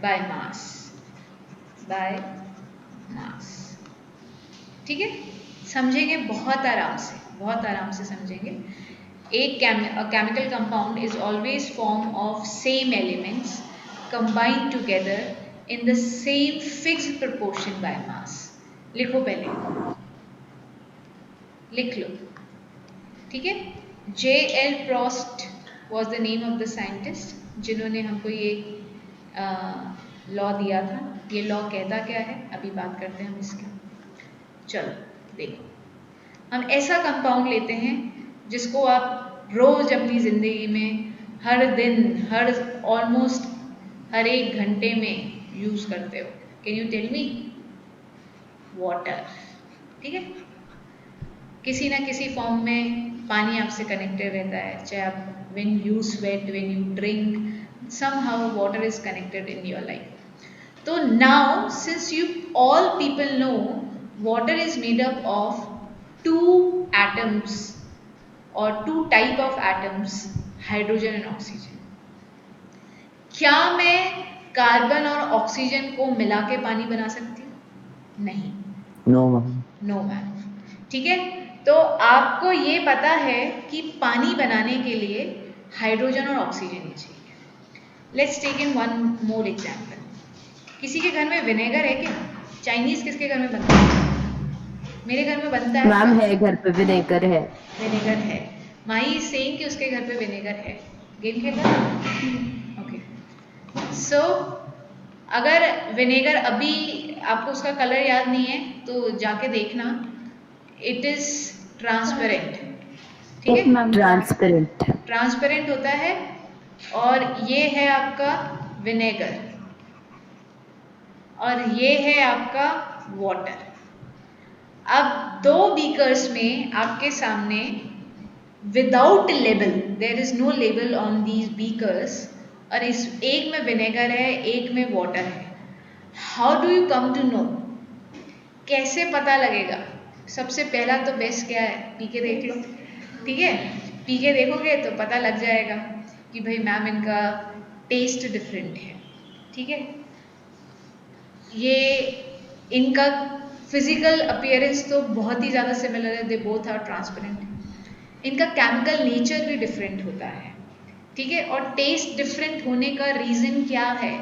by mass, by mass। ठीक है, समझेंगे बहुत आराम से समझेंगे। एक chemical compound is always form of same elements combined together in the same fixed proportion by mass। लिखो पहले, लिख लो, ठीक है। J.L. Proust was the name of the scientist जिन्होंने हमको ये लॉ दिया था। ये लॉ कहता क्या है, अभी बात करते हैं हम इसकी। चलो देखो, हम ऐसा कंपाउंड लेते हैं जिसको आप रोज अपनी जिंदगी में हर दिन, हर ऑलमोस्ट हर एक घंटे में यूज करते हो। Can you tell me? Water. ठीक है, किसी ना किसी फॉर्म में पानी आपसे कनेक्टेड रहता है, चाहे आप when you sweat, when you drink, somehow water is connected in your life. तो now since you all people know water is made up of two atoms और two type of atoms, hydrogen and oxygen. क्या मैं carbon और oxygen को मिला के पानी बना सकती हूँ? नहीं, नो मैम। No ma'am. ठीक है, तो आपको ये पता है कि पानी बनाने के लिए हाइड्रोजन और ऑक्सीजन ही चाहिए। Let's take in one more example. किसी के घर में विनेगर है क्या? चाइनीज किसके घर में बनता है? मेरे घर में बनता है। मैम है, घर पे विनेगर है। विनेगर है। माही सेइंग कि उसके घर पे विनेगर है। गेम खेला? ओके, सो अगर विनेगर, अभी आपको उसका कलर याद नहीं है तो जाके देखना, इट इज ट्रांसपेरेंट। ठीक है, मैम ट्रांसपेरेंट। ट्रांसपेरेंट होता है। और ये है आपका विनेगर और ये है आपका वाटर। अब दो बीकर्स में आपके सामने without label, there is no label on these beakers, और इस एक में विनेगर है, एक में वाटर है। How do you come to know? कैसे पता लगेगा? सबसे पहला तो बेस्ट क्या है, पी के देख लो। ठीक है, पी के देखोगे तो पता लग जाएगा कि भाई मैम इनका टेस्ट डिफरेंट है। ठीक है, ये इनका फिजिकल अपीयरेंस तो बहुत ही ज़्यादा सिमिलर है, दे बोथ आर ट्रांसपेरेंट। इनका केमिकल नेचर भी डिफरेंट होता है। ठीक है, और टेस्ट डिफरेंट होने का रीज़न क्या है?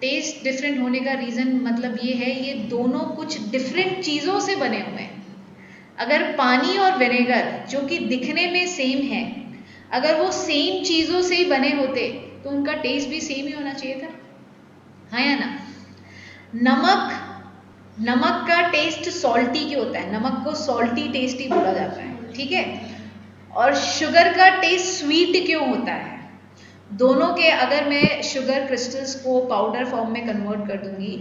टेस्ट डिफरेंट होने का रीज़न मतलब ये है, ये दोनों कुछ डिफरेंट चीज़ों से बने हुए हैं। अगर पानी और विनेगर जो कि दिखने में सेम है, अगर वो सेम चीज़ों से ही बने होते तो उनका टेस्ट भी सेम ही होना चाहिए था, हाँ या ना? नमक का टेस्ट सॉल्टी क्यों होता है? नमक को सॉल्टी टेस्ट ही बोला जाता है। ठीक है, और शुगर का टेस्ट स्वीट क्यों होता है? दोनों के, अगर मैं शुगर क्रिस्टल्स को पाउडर फॉर्म में कन्वर्ट कर दूंगी,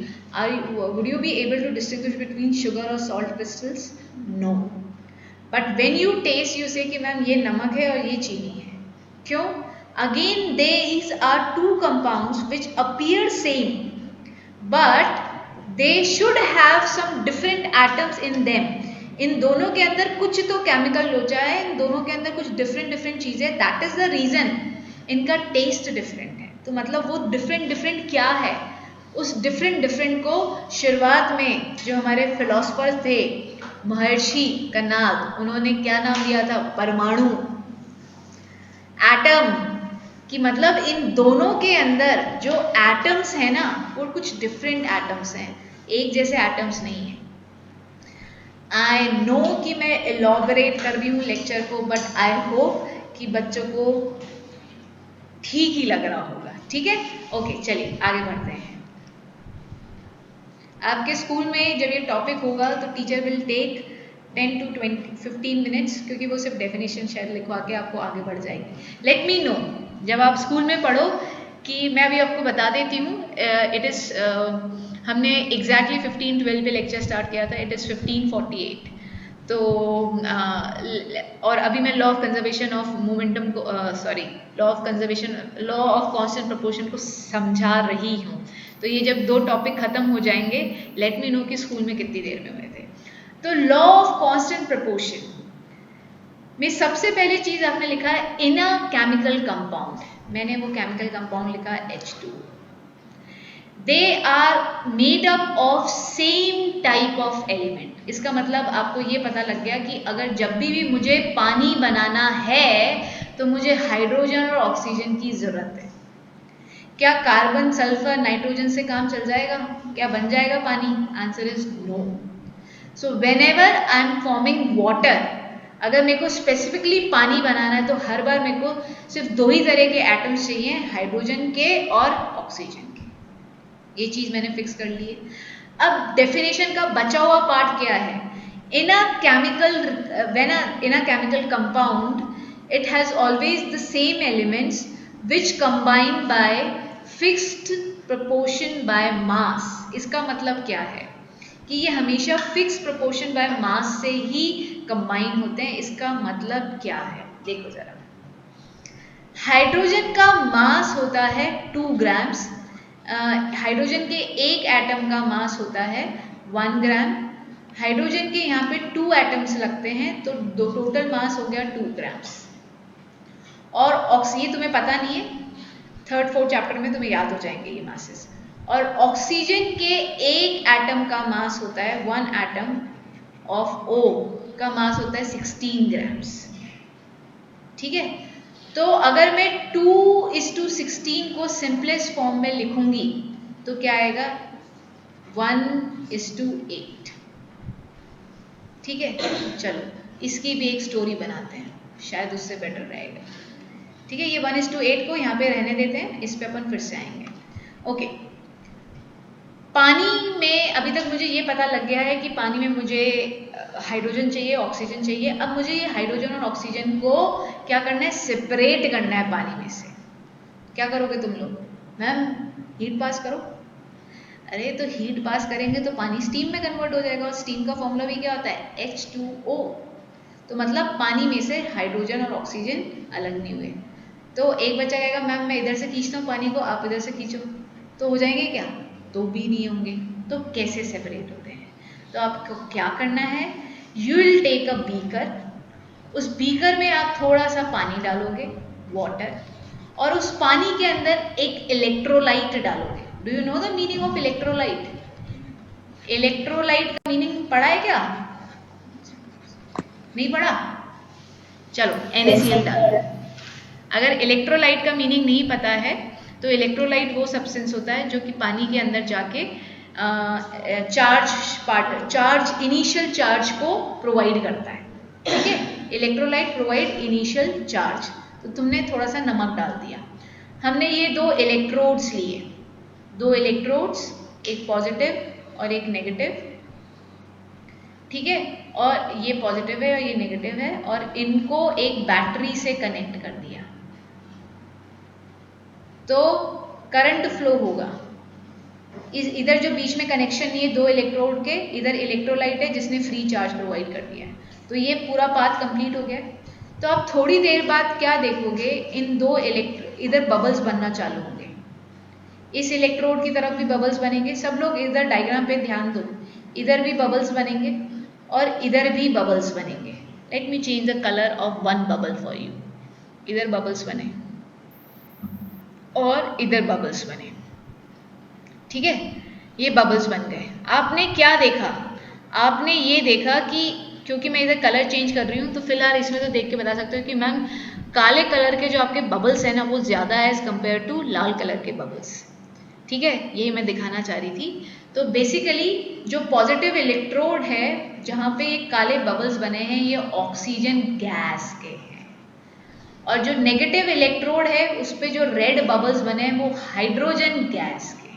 would you be able to distinguish between sugar और salt crystals? No. But when you taste you say कि मैम ये नमक है और ये चीनी है। क्यों? Again these are two compounds which appear same but they should have some different atoms in them। इन दोनों के अंदर कुछ तो केमिकल लोचा है, इन दोनों के अंदर कुछ डिफरेंट चीजें, दैट इज द रीजन इनका टेस्ट डिफरेंट है। तो मतलब वो डिफरेंट क्या है, उस डिफरेंट को शुरुआत में जो हमारे फिलोसफर थे महर्षि कनाद, उन्होंने क्या नाम दिया था? परमाणु, एटम। कि मतलब इन दोनों के अंदर जो एटम्स है ना, वो कुछ डिफरेंट एटम्स हैं, एक जैसे एटम्स नहीं है। आई नो कि मैं एलॉबरेट कर रही हूँ लेक्चर को, बट आई होप कि बच्चों को ठीक ही लग रहा होगा। ठीक है, ओके, चलिए आगे बढ़ते हैं। आपके स्कूल में जब ये टॉपिक होगा तो teacher will take 10 to 15 minutes, क्योंकि वो सिर्फ डेफिनेशन शायद लिखवा के आपको आगे बढ़ जाएगी। लेट मी नो जब आप स्कूल में पढ़ो, कि मैं अभी आपको बता देती हूँ, इट इज़ हमने एग्जैक्टली 15-12 पे लेक्चर स्टार्ट किया था, इट इज़ 15:48। तो और अभी मैं law of conservation of momentum को लॉ ऑफ कांस्टेंट प्रोपोर्शन को समझा रही हूँ। तो ये जब 2 टॉपिक खत्म हो जाएंगे, लेट मी नो कि स्कूल में कितनी देर में हुए थे। तो लॉ ऑफ कांस्टेंट प्रोपोर्शन में सबसे पहली चीज आपने लिखा है इन अ केमिकल कंपाउंड, मैंने वो केमिकल कंपाउंड लिखा है H2। They are made up of same type of element. इसका मतलब आपको ये पता लग गया कि अगर जब भी मुझे पानी बनाना है तो मुझे हाइड्रोजन और ऑक्सीजन की जरूरत है। क्या कार्बन, सल्फर, नाइट्रोजन से काम चल जाएगा? क्या बन जाएगा पानी? Answer is no. So whenever I am forming water, अगर मेरे को स्पेसिफिकली पानी बनाना है तो हर बार मेरे को सिर्फ 2 ही तरह के एटम्स चाहिए, हाइड्रोजन के और ऑक्सीजन के। ये चीज मैंने फिक्स कर ली है। अब डेफिनेशन का बचा हुआ पार्ट क्या है? In a chemical compound it has always the same elements which combine by fixed proportion by mass. इसका मतलब क्या है कि ये हमेशा फिक्स प्रोपोर्शन बाय मास से ही कंबाइन होते हैं। इसका मतलब क्या है? देखो जरा, हाइड्रोजन का मास होता है 2 ग्राम्स। हाइड्रोजन के एक एटम का मास होता है 1 ग्राम। हाइड्रोजन के यहाँ पे 2 एटम्स लगते हैं तो टोटल मास हो गया 2 ग्राम्स। और ऑक्सीजन तुम्हें पता नहीं है, 3rd 4th चैप्टर में तुम्हें याद हो जाएंगे ये मासेस। और ऑक्सीजन के एक एटम का मास होता है 1 एटम ऑफ O का मास होता है 16 ग्राम्स। ठीक है, तो अगर मैं 2:16 को सिंपलेस्ट फॉर्म में लिखूंगी तो क्या आएगा? 1:8। ठीक है, चलो इसकी भी एक स्टोरी बनाते हैं, शायद उससे बेटर रहेगा। ठीक है, ये 1:8 को यहाँ पे रहने देते हैं, इस पे अपन फिर से आएंगे। ओके, पानी में अभी तक मुझे ये पता लग गया है कि पानी में मुझे हाइड्रोजन चाहिए, ऑक्सीजन चाहिए। अब मुझे ये हाइड्रोजन और ऑक्सीजन को क्या करना है? सेपरेट करना है पानी में से। क्या करोगे तुम लोग? मैम हीट पास करो। अरे तो हीट पास करेंगे तो पानी स्टीम में कन्वर्ट हो जाएगा, और स्टीम का फॉर्मूला भी क्या होता है? H2O। तो मतलब पानी में से हाइड्रोजन और ऑक्सीजन अलग नहीं हुए। तो एक बच्चा कहेगा मैम मैं इधर से खींचता हूँ पानी को, आप इधर से खींचो, तो हो जाएंगे क्या? तो भी नहीं होंगे। तो कैसे सेपरेट होते हैं? तो आपको क्या करना है? You will take a beaker, उस बीकर में आप थोड़ा सा पानी डालोगे, वाटर, और उस पानी के अंदर एक इलेक्ट्रोलाइट डालोगे। Do you know the meaning of electrolyte? Electrolyte का मीनिंग पढ़ा है क्या? नहीं पढ़ा? चलो NaCl डालो। अगर इलेक्ट्रोलाइट का मीनिंग नहीं पता है तो इलेक्ट्रोलाइट वो सब्सटेंस होता है जो कि पानी के अंदर जाके चार्ज इनिशियल चार्ज को प्रोवाइड करता है। ठीक है, इलेक्ट्रोलाइट प्रोवाइड इनिशियल चार्ज। तो तुमने थोड़ा सा नमक डाल दिया, हमने ये 2 इलेक्ट्रोड्स लिए, 2 इलेक्ट्रोड्स, एक पॉजिटिव और एक नेगेटिव। ठीक है, और ये पॉजिटिव है और ये नेगेटिव है, और इनको एक बैटरी से कनेक्ट कर दिया तो करंट फ्लो होगा। इधर जो बीच में कनेक्शन नहीं है 2 इलेक्ट्रोड के, इधर इलेक्ट्रोलाइट है जिसने फ्री चार्ज प्रोवाइड कर दिया है। तो ये पूरा पाथ कंप्लीट हो गया। तो आप थोड़ी देर बाद क्या देखोगे? इन 2 इधर बबल्स बनना चालू होंगे। इस इलेक्ट्रोड की तरफ भी बबल्स बनेंगे। सब लोग इधर डायग्राम पे ध्यान दो, इधर भी बबल्स बनेंगे और इधर भी बबल्स बनेंगे। Let me change the colour of 1 bubble for you. इधर बबल्स बने और इधर बबल्स बने। ठीक है, ये बबल्स बन गए। आपने क्या देखा? आपने ये देखा कि क्योंकि मैं इधर कलर चेंज कर रही हूँ तो फिलहाल इसमें तो देख के बता सकते हो कि मैम काले कलर के जो आपके बबल्स हैं ना वो ज़्यादा है एज कम्पेयर टू लाल कलर के बबल्स। ठीक है, यही मैं दिखाना चाह रही थी। तो बेसिकली जो पॉजिटिव इलेक्ट्रोड है जहाँ पे ये काले बबल्स बने हैं ये ऑक्सीजन गैस के हैं, और जो नेगेटिव इलेक्ट्रोड है उस पे जो रेड बबल्स बने हैं वो हाइड्रोजन गैस के हैं।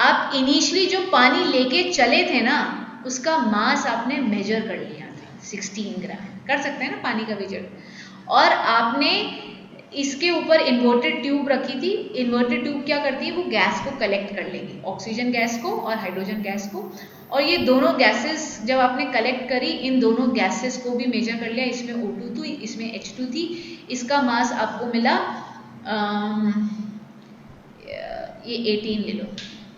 आप इनिशियली जो पानी लेके चले थे ना उसका मास आपने मेजर कर लिया था 16 ग्राम। कर सकते हैं ना पानी का मेजर। और आपने इसके ऊपर इन्वर्टेड ट्यूब रखी थी। इन्वर्टेड ट्यूब क्या करती है, वो गैस को कलेक्ट कर लेगी, ऑक्सीजन गैस को और हाइड्रोजन गैस को। और ये दोनों गैसेस जब आपने कलेक्ट करी, इन दोनों गैसेस को भी मेजर कर लिया। इसमें O2 थी, इसमें H2 थी। इसका मास आपको मिला ये 18 ले लो,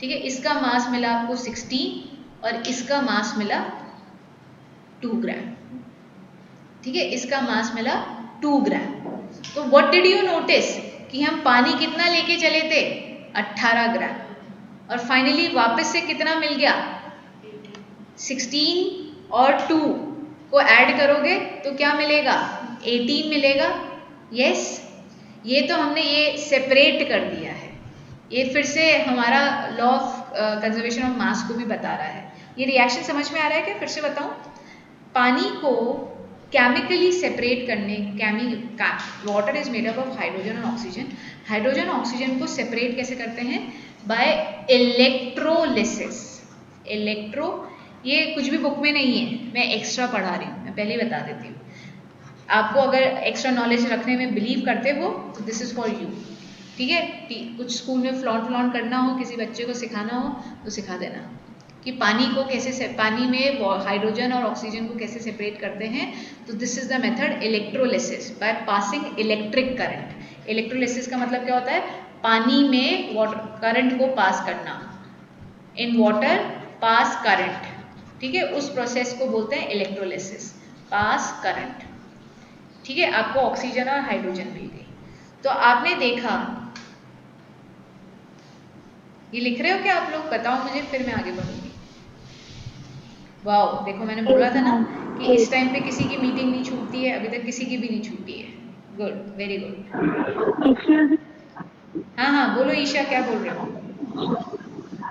ठीक है। इसका मास मिला आपको 16 और इसका मास मिला 2 ग्राम, ठीक है। इसका मास मिला 2 ग्राम। तो व्हाट डिड यू नोटिस कि हम पानी कितना लेके चले थे, 18 ग्राम, और फाइनली वापस से कितना मिल गया, 16 और 2 को ऐड करोगे तो क्या मिलेगा, 18 मिलेगा। यस, ये तो हमने ये सेपरेट कर दिया है। ये फिर से हमारा लॉ ऑफ कंजर्वेशन ऑफ मास को भी बता रहा है। ये रिएक्शन समझ में आ रहा है क्या, फिर से बताऊं। पानी को केमिकली सेपरेट करने, water is made up of hydrogen और ऑक्सीजन। हाइड्रोजन और ऑक्सीजन को सेपरेट कैसे करते हैं, बाय इलेक्ट्रोलिसिस। इलेक्ट्रो, ये कुछ भी बुक में नहीं है, मैं एक्स्ट्रा पढ़ा रही हूँ, मैं पहले ही बता देती हूँ आपको। अगर एक्स्ट्रा नॉलेज रखने में बिलीव करते हो तो दिस इज फॉर यू, ठीक है। कि कुछ स्कूल में फ्लॉन्ट करना हो, किसी बच्चे को सिखाना हो तो सिखा देना कि पानी को कैसे, पानी में हाइड्रोजन और ऑक्सीजन को कैसे सेपरेट करते हैं। तो this is the method electrolysis by passing electric current. Electrolysis का मतलब क्या होता है, पानी में वाटर करंट को पास करना, इन वाटर पास करंट, ठीक है। उस प्रोसेस को बोलते हैं इलेक्ट्रोलिसिस, पास करंट, ठीक है। आपको ऑक्सीजन और हाइड्रोजन मिल गई। तो आपने देखा, ये लिख रहे हो क्या आप लोग, बताओ मुझे, फिर मैं आगे बढ़ूंगी। वाओ, देखो मैंने बोला था ना कि इस टाइम पे किसी की मीटिंग नहीं छूटती है, अभी तक किसी की भी नहीं छूटी है। Good, very good. हाँ हाँ बोलो ईशा, क्या बोल रहे हो।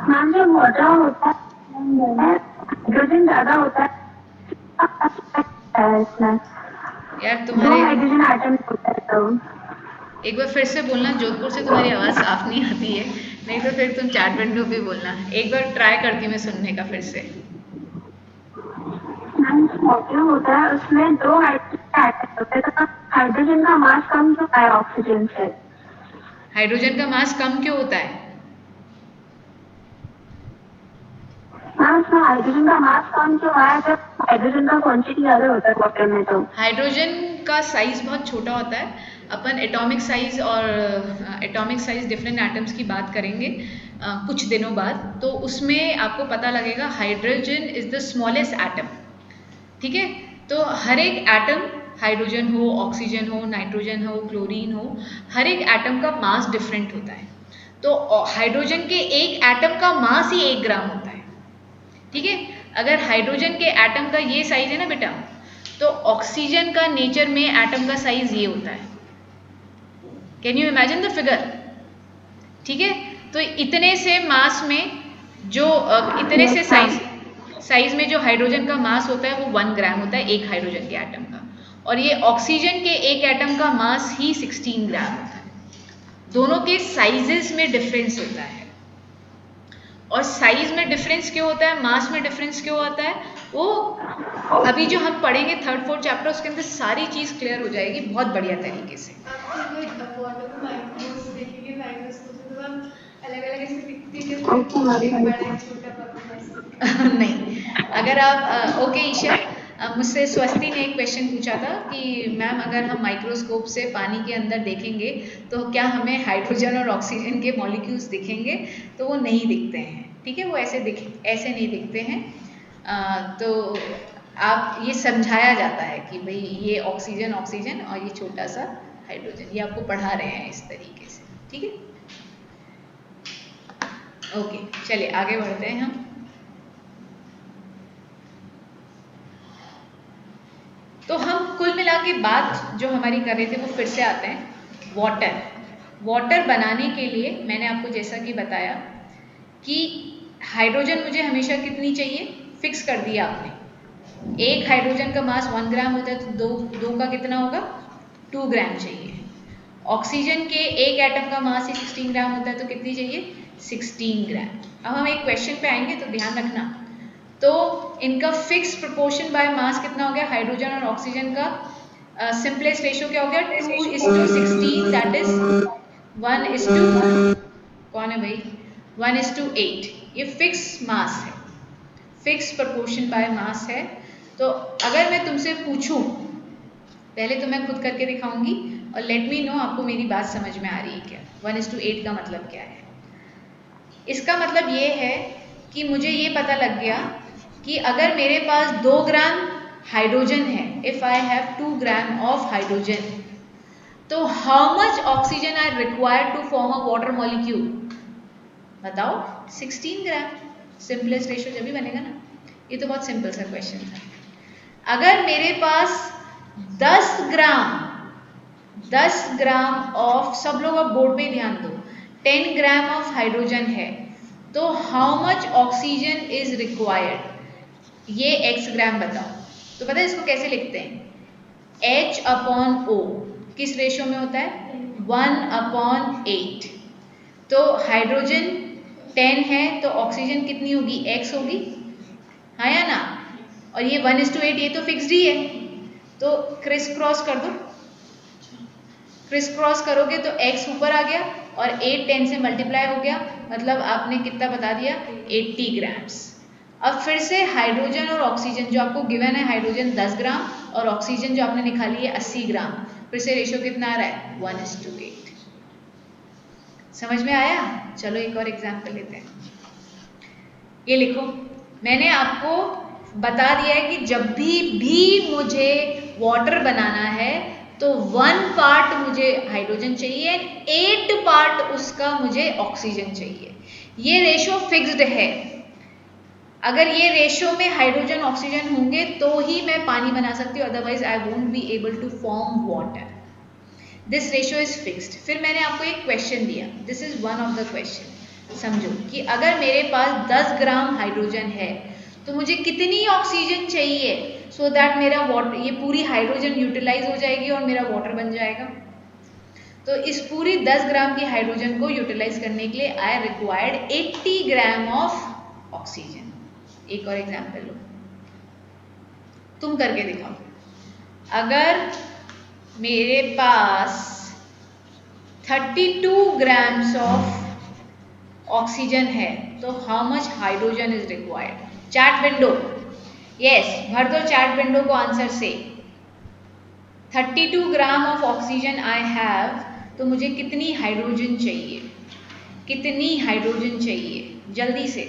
मैम जो वाटर होता है हाइड्रोजन ज्यादा होता है इसमें, यार दो तुम्हारे, हाइड्रोजन एटम होता है। तो एक बार फिर से बोलना, जोधपुर से तुम्हारी आवाज़ साफ नहीं आती है, नहीं तो फिर तुम चैट विंडो पे बोलना। एक बार ट्राई करती हूँ मैं सुनने का फिर से। मैम वाटर होता है, उसमें दो हाइड्रोजन एटम होते हैं, तो हाइड्रोजन का मास कम क्यों है ऑक्सीजन से। हाइड्रोजन का मास कम क्यों होता है, मैम उसमें हाइड्रोजन का मास कम क्यों है, जब हाइड्रोजन का क्वांटिटी ज्यादा होता है वाटर में। तो हाइड्रोजन का साइज बहुत छोटा होता है। अपन एटॉमिक साइज और एटॉमिक साइज डिफरेंट एटम्स की बात करेंगे कुछ दिनों बाद, तो उसमें आपको पता लगेगा hydrogen is the smallest atom, ठीक है। तो हर एक एटम, हाइड्रोजन हो, ऑक्सीजन हो, नाइट्रोजन हो, क्लोरीन हो, हर एक एटम का मास डिफरेंट होता है। तो हाइड्रोजन के एक एटम का मास ही 1 ग्राम होता है, ठीक है। अगर हाइड्रोजन के एटम का ये साइज है ना बेटा, तो ऑक्सीजन का नेचर में एटम का साइज ये होता है। Can you imagine the figure, ठीक है। तो इतने से मास में जो इतने से साइज में जो हाइड्रोजन का मास होता है वो 1 ग्राम होता है एक हाइड्रोजन के एटम का, और ये ऑक्सीजन के एक एटम का मास ही 16 ग्राम होता है। दोनों के साइजेस में डिफरेंस होता है। और साइज में डिफरेंस क्यों होता है, मास में डिफरेंस क्यों होता है, वो अभी जो हम पढ़ेंगे 3rd 4th चैप्टर, उसके अंदर सारी चीज क्लियर हो जाएगी बहुत बढ़िया तरीके से। नहीं, अगर आप ओके ईशा, मुझसे स्वस्ति ने एक क्वेश्चन पूछा था कि मैम अगर हम माइक्रोस्कोप से पानी के अंदर देखेंगे तो क्या हमें हाइड्रोजन और ऑक्सीजन के मॉलिक्यूल्स दिखेंगे, तो वो नहीं दिखते हैं, ठीक है। वो ऐसे नहीं दिखते हैं। तो आप ये समझाया जाता है कि भाई ये ऑक्सीजन और ये छोटा सा हाइड्रोजन, ये आपको पढ़ा रहे हैं इस तरीके से, ठीक है। ओके, चलिए आगे बढ़ते हैं हम। तो हम कुल मिला के बात जो हमारी कर रहे थे वो फिर से आते हैं। वाटर बनाने के लिए मैंने आपको जैसा कि बताया कि हाइड्रोजन मुझे हमेशा कितनी चाहिए, फिक्स कर दिया आपने। एक हाइड्रोजन का मास 1 ग्राम होता है, तो दो का कितना होगा, 2 ग्राम चाहिए। ऑक्सीजन के एक एटम का मास ही 16 ग्राम होता है, तो कितनी चाहिए, 16 ग्राम। अब हम एक क्वेश्चन पे आएंगे तो ध्यान रखना। तो इनका फिक्स प्रोपोर्शन बाय मास कितना हो गया, हाइड्रोजन और ऑक्सीजन का सिंपलेस्ट रेशियो क्या हो गया 2:16 दैट इज 1:, कौन है भाई, 1:8। ये फिक्स मास है, फिक्स प्रोपोर्शन बाय मास है। तो अगर मैं तुमसे पूछूं, पहले तो मैं खुद करके दिखाऊंगी और लेट मी नो आपको मेरी बात समझ में आ रही है क्या। 1:8 का मतलब क्या है? इसका मतलब ये है कि मुझे ये पता लग गया कि अगर मेरे पास 2 ग्राम हाइड्रोजन है, if I have 2 gram of hydrogen, तो how much oxygen are required to form a water molecule? बताओ, 16 ग्राम। सिंपलेस्ट रेशियो जब भी बनेगा ना। ये तो बहुत सिंपल सा क्वेश्चन था। अगर मेरे पास 10 ग्राम ऑफ, सब लोग अब बोर्ड पे ध्यान दो, 10 ग्राम ऑफ हाइड्रोजन है, तो how much oxygen is required? ये x ग्राम बताओ। तो पता है इसको कैसे लिखते हैं? H/O किस रेशियो में होता है? 1/8। तो हाइड्रोजन 10 है तो ऑक्सीजन कितनी होगी? x होगी, हाँ या ना? और ये 1:8, ये तो फिक्स्ड ही है, तो क्रिस क्रॉस कर दो। क्रिस क्रॉस करोगे तो x ऊपर आ गया और 8 10 से मल्टीप्लाई हो गया, मतलब आपने कितना बता दिया? 80 ग्राम्स। अब फिर से हाइड्रोजन और ऑक्सीजन जो आपको गिवन है, हाइड्रोजन 10 ग्राम और ऑक्सीजन जो आपने निकाली है 80 ग्राम, फिर से रेशियो कितना आ रहा है? 1:8। समझ में आया? चलो एक और एग्जाम्पल लेते हैं। ये लिखो, मैंने आपको बता दिया है कि जब भी मुझे वाटर बनाना है तो 1 पार्ट मुझे हाइड्रोजन चाहिए, 8 पार्ट उसका मुझे ऑक्सीजन चाहिए। ये रेशो फिक्स्ड है। अगर ये रेशो में हाइड्रोजन ऑक्सीजन होंगे तो ही मैं पानी बना सकती हूँ, otherwise I won't be able to form water. This ratio is fixed. फिर मैंने आपको एक क्वेश्चन दिया, this is one of the question. समझो कि अगर मेरे पास 10 ग्राम हाइड्रोजन है तो मुझे कितनी ऑक्सीजन चाहिए सो दैट मेरा वाटर, ये पूरी हाइड्रोजन यूटिलाइज हो जाएगी और मेरा वाटर बन जाएगा। तो इस पूरी 10 ग्राम की हाइड्रोजन को यूटिलाइज करने के लिए I required 80 gram of oxygen. एक और एग्जाम्पल लो, तुम करके दिखाओ। अगर मेरे पास 32 ग्राम्स ऑफ ऑक्सीजन है तो how much hydrogen is required? Chat window, yes, भर दो चैट विंडो को आंसर से। 32 gram of oxygen I have, तो मुझे कितनी हाइड्रोजन चाहिए? कितनी हाइड्रोजन चाहिए? जल्दी से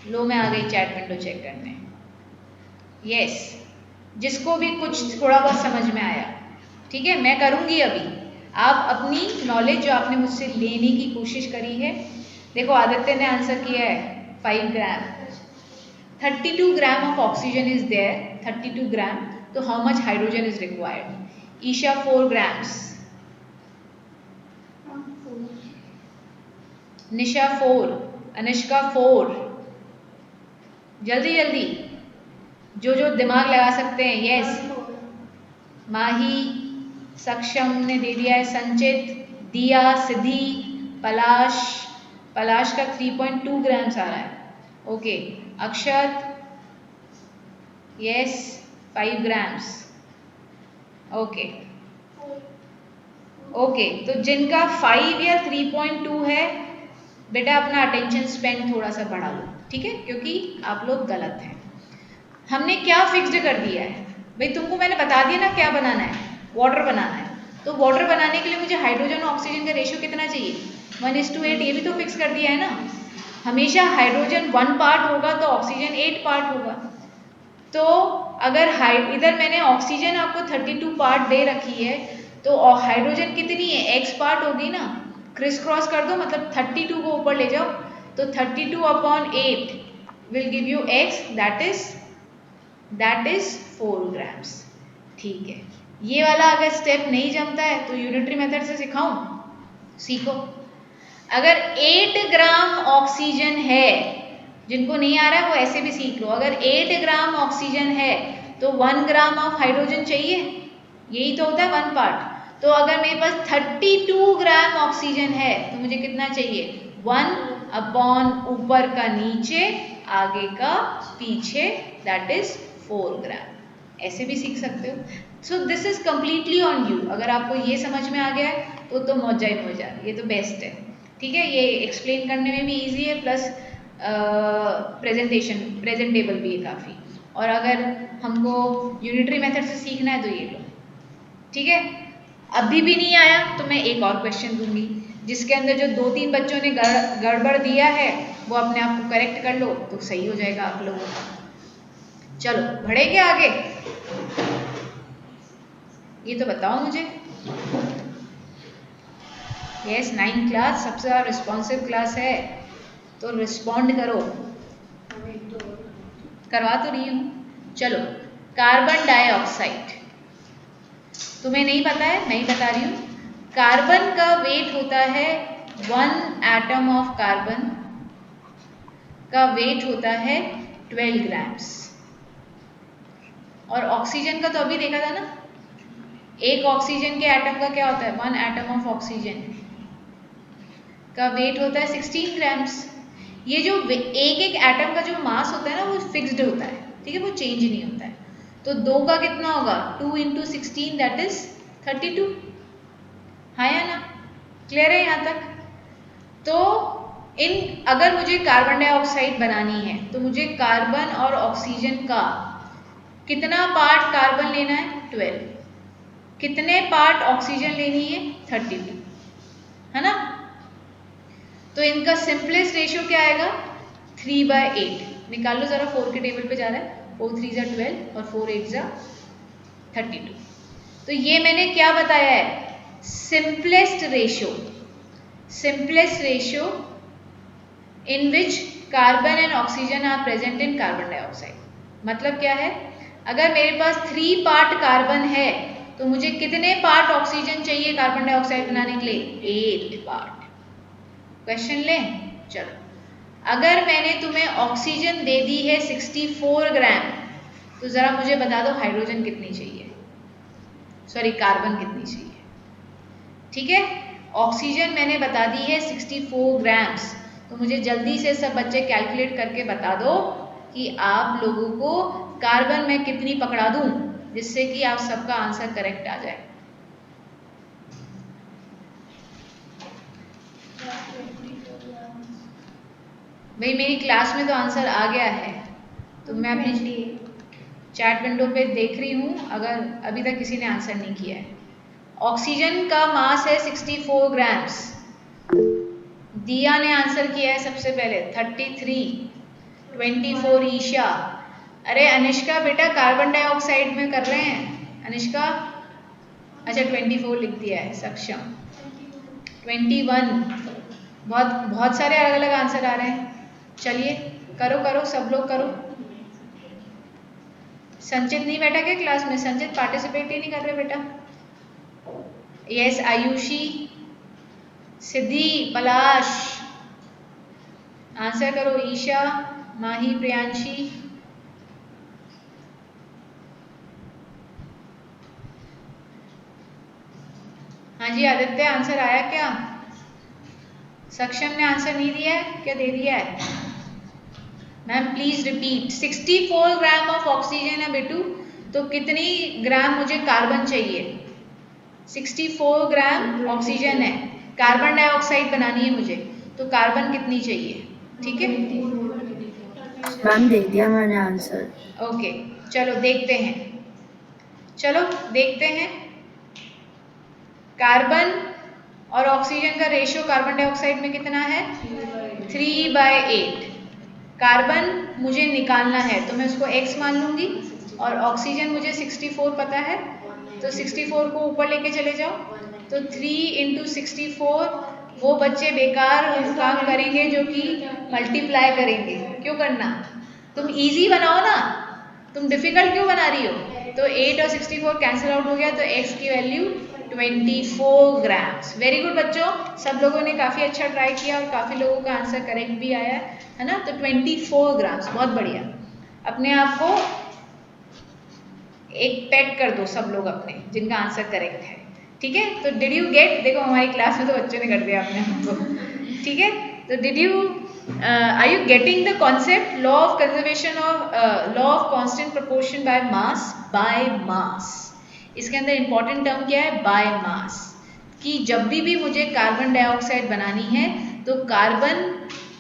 लो, मैं आ गई चैट विंडो चेक करने। यस, जिसको भी कुछ थोड़ा बहुत समझ में आया, ठीक है, मैं करूंगी अभी। आप अपनी नॉलेज जो आपने मुझसे लेने की कोशिश करी है, देखो आदित्य ने आंसर किया है 5 gram. 32 gram of oxygen is there, 32 gram, तो how much hydrogen is required? Isha 4 grams, Nisha 4, Anushka 4, जल्दी जल्दी जो जो दिमाग लगा सकते हैं। यस, माही, सक्षम ने दे दिया है, संचित, दिया, सिद्धि, पलाश, पलाश का 3.2 ग्राम्स आ रहा है। ओके, अक्षत, यस 5 ग्राम्स। ओके ओके, तो जिनका 5 या 3.2 है, बेटा अपना अटेंशन स्पेन थोड़ा सा बढ़ा लो, ठीक है, क्योंकि आप लोग गलत हैं। हमने क्या फिक्स्ड कर दिया है भाई? तुमको मैंने बता दिया ना क्या बनाना है, वाटर बनाना है। तो वाटर बनाने के लिए मुझे हाइड्रोजन और ऑक्सीजन का रेशियो कितना चाहिए? 1:8। ये भी तो फिक्स कर दिया है ना। हमेशा हाइड्रोजन 1 पार्ट होगा तो ऑक्सीजन 8 पार्ट होगा। तो अगर इधर मैंने ऑक्सीजन आपको 32 पार्ट दे रखी है तो हाइड्रोजन कितनी है? x पार्ट होगी ना। क्रिस क्रॉस कर दो, मतलब 32 को ऊपर ले जाओ, तो 32/8 will give you x, that is 4 grams. ठीक है, ये वाला अगर स्टेप नहीं जमता है तो यूनिटरी मेथड से सिखाऊं? सीखो। अगर 8 ग्राम ऑक्सीजन है, जिनको नहीं आ रहा है वो ऐसे भी सीख लो। अगर 8 ग्राम ऑक्सीजन है तो 1 ग्राम ऑफ हाइड्रोजन चाहिए, यही तो होता है 1 पार्ट। तो अगर मेरे पास 32 ग्राम ऑक्सीजन है तो मुझे कितना चाहिए? 1/, ऊपर का नीचे, आगे का पीछे, दैट इज 4 ग्राम। ऐसे भी सीख सकते हो। So this is completely on you. अगर आपको ये समझ में आ गया है तो मौजा ही मौजा, ये तो बेस्ट है। ठीक है, ये एक्सप्लेन करने में भी इजी है, प्लस प्रेजेंटेबल भी है काफ़ी। और अगर हमको यूनिटरी मेथड से सीखना है तो ये लो। ठीक है, अभी भी नहीं आया तो मैं एक और क्वेश्चन दूंगी, जिसके अंदर जो 2-3 बच्चों ने गड़बड़ दिया है वो अपने आप को करेक्ट कर लो तो सही हो जाएगा आप लोगों का। चलो बढ़े क्या आगे, ये तो बताओ मुझे। यस, 9 क्लास सबसे ज़्यादा रिस्पॉन्सिव क्लास है, तो रिस्पॉन्ड करो। करवा तो रही हूँ। चलो, कार्बन डाइऑक्साइड तुम्हें नहीं पता है, मैं ही बता रही हूँ। कार्बन का वेट होता है 1 एटम ऑफ कार्बन का वेट होता है 12 ग्राम्स। और ऑक्सीजन का तो अभी देखा था ना, एक ऑक्सीजन के एटम का क्या होता है, 1 एटम ऑफ ऑक्सीजन का वेट होता है 16 ग्राम्स। ये जो एक एटम का जो मास होता है ना वो फिक्स्ड होता है, ठीक है, वो चेंज नहीं होता है। तो 2 का कितना होगा, 2 × 16 दैट इज 32। हाँ या ना, क्लियर है यहाँ तक? तो अगर मुझे कार्बन डाइऑक्साइड बनानी है तो मुझे कार्बन और ऑक्सीजन का कितना पार्ट कार्बन लेना है, 12। कितने पार्ट ऑक्सीजन लेनी है, 32, है ना? तो इनका सिंपलेस्ट रेशियो क्या आएगा, 3/8। निकाल लो जरा, 4 के टेबल पे जा रहा है, 4 3 = 12 और 4 8 = 32। तो ये मैंने क्या बताया है, simplest ratio in which carbon and oxygen are present in carbon dioxide. मतलब क्या है, अगर मेरे पास 3 पार्ट कार्बन है तो मुझे कितने पार्ट ऑक्सीजन चाहिए कार्बन डाइऑक्साइड बनाने के लिए, 8 पार्ट। क्वेश्चन लें, चलो। अगर मैंने तुम्हें ऑक्सीजन दे दी है 64 ग्राम, तो जरा मुझे बता दो हाइड्रोजन कितनी चाहिए, सॉरी कार्बन कितनी चाहिए। ठीक है, ऑक्सीजन मैंने बता दी है 64 ग्राम्स, तो मुझे जल्दी से सब बच्चे कैलकुलेट करके बता दो कि आप लोगों को कार्बन में कितनी पकड़ा दूं, जिससे कि आप सबका आंसर करेक्ट आ जाए। भाई मेरी क्लास में तो आंसर आ गया है, तो मैं अपनी चैट विंडो पे देख रही हूँ, अगर अभी तक किसी ने आंसर नहीं किया है। ऑक्सीजन का मास है 64 ग्राम्स। दिया ने आंसर किया है सबसे पहले 33, 24 ईशा। अरे अनिष्का बेटा कार्बन डाइऑक्साइड में कर रहे हैं, अनिष्का अच्छा 24 लिख दिया है। सक्षम 21। बहुत सारे अलग अलग आंसर आ रहे हैं। चलिए करो सब लोग करो। संचित नहीं बैठा क्या क्लास में, संचित पार्टिसिपेट ही नहीं कर रहे बेटा। यस आयुषी, सिद्धि, पलाश आंसर करो। ईशा, माही, प्रियांशी, हाँ जी आदित्य आंसर आया क्या? सक्षम ने आंसर नहीं दिया है क्या, दे दिया है? Ma'am please repeat. 64 gram of oxygen है बेटू, तो कितनी ग्राम मुझे कार्बन चाहिए? 64 ग्राम ऑक्सीजन है, कार्बन डाइऑक्साइड बनानी है मुझे, तो कार्बन कितनी चाहिए? ठीक है मैम दे दिया मैंने आंसर। ओके, चलो देखते हैं। चलो देखते हैं, कार्बन और ऑक्सीजन का रेशियो कार्बन डाइऑक्साइड में कितना है? 3/8। कार्बन मुझे निकालना है तो मैं उसको x मान लूंगी, और ऑक्सीजन मुझे 64 पता है, तो 64 को ऊपर लेके चले जाओ, तो 3 × 64। वो बच्चे बेकार काम करेंगे जो कि मल्टीप्लाई करेंगे। क्यों करना, तुम इजी बनाओ ना, तुम डिफिकल्ट क्यों बना रही हो? तो 8 और 64 कैंसिल आउट हो गया, तो x की वैल्यू 24 ग्राम्स। वेरी गुड बच्चों, सब लोगों ने काफ़ी अच्छा ट्राई किया और काफ़ी लोगों का आंसर करेक्ट भी आया है ना। तो 24 ग्राम्स, बहुत बढ़िया। अपने आप को एक पेट कर दो सब लोग अपने, जिनका आंसर करेक्ट है। ठीक है, तो डिड यू गेट, देखो हमारी क्लास में तो बच्चों ने कर दिया अपने आप को। ठीक है, तो did you are you getting the concept, law of conservation of law of constant proportion by mass. इसके अंदर इंपॉर्टेंट टर्म क्या है, बाय मास, कि जब भी मुझे कार्बन डाइऑक्साइड बनानी है तो कार्बन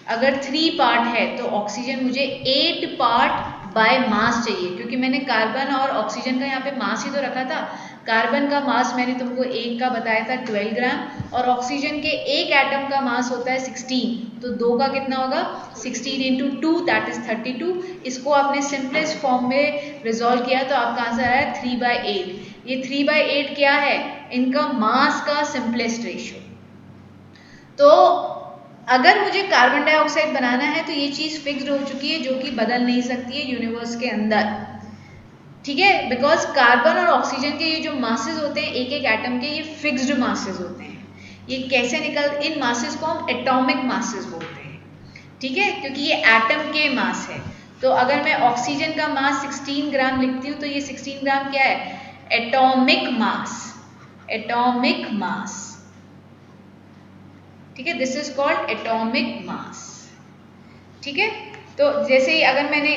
अगर 3 पार्ट है तो ऑक्सीजन मुझे 8 पार्ट बाय मास चाहिए, क्योंकि मैंने कार्बन और ऑक्सीजन का यहाँ पे मास ही तो रखा था। कार्बन का मास मैंने तुमको एक का बताया था 12 ग्राम, और ऑक्सीजन के एक एटम का मास होता है 16, तो 2 का कितना होगा 16 इंटू 2 दैट इज 32। इसको आपने सिंपलेस्ट फॉर्म में रिजॉल्व किया तो आपका आंसर आया 3/8। ये 3/8 क्या है, इनका मास का सिंपलेस्ट रेशियो। तो अगर मुझे कार्बन डाइऑक्साइड बनाना है तो ये चीज़ फिक्स्ड हो चुकी है, जो कि बदल नहीं सकती है यूनिवर्स के अंदर, ठीक है, बिकॉज कार्बन और ऑक्सीजन के ये जो मासेस होते हैं एक एक एटम के, ये फिक्स्ड मासेस होते हैं। ये कैसे इन मासेस को हम एटॉमिक मासेस बोलते हैं, ठीक है, क्योंकि ये एटम के मास है। तो अगर मैं ऑक्सीजन का मास 16 ग्राम लिखती हूँ तो ये 16 ग्राम क्या है, एटॉमिक मास, एटॉमिक मास, ठीक है, this is called atomic mass, ठीक है। तो जैसे ही अगर मैंने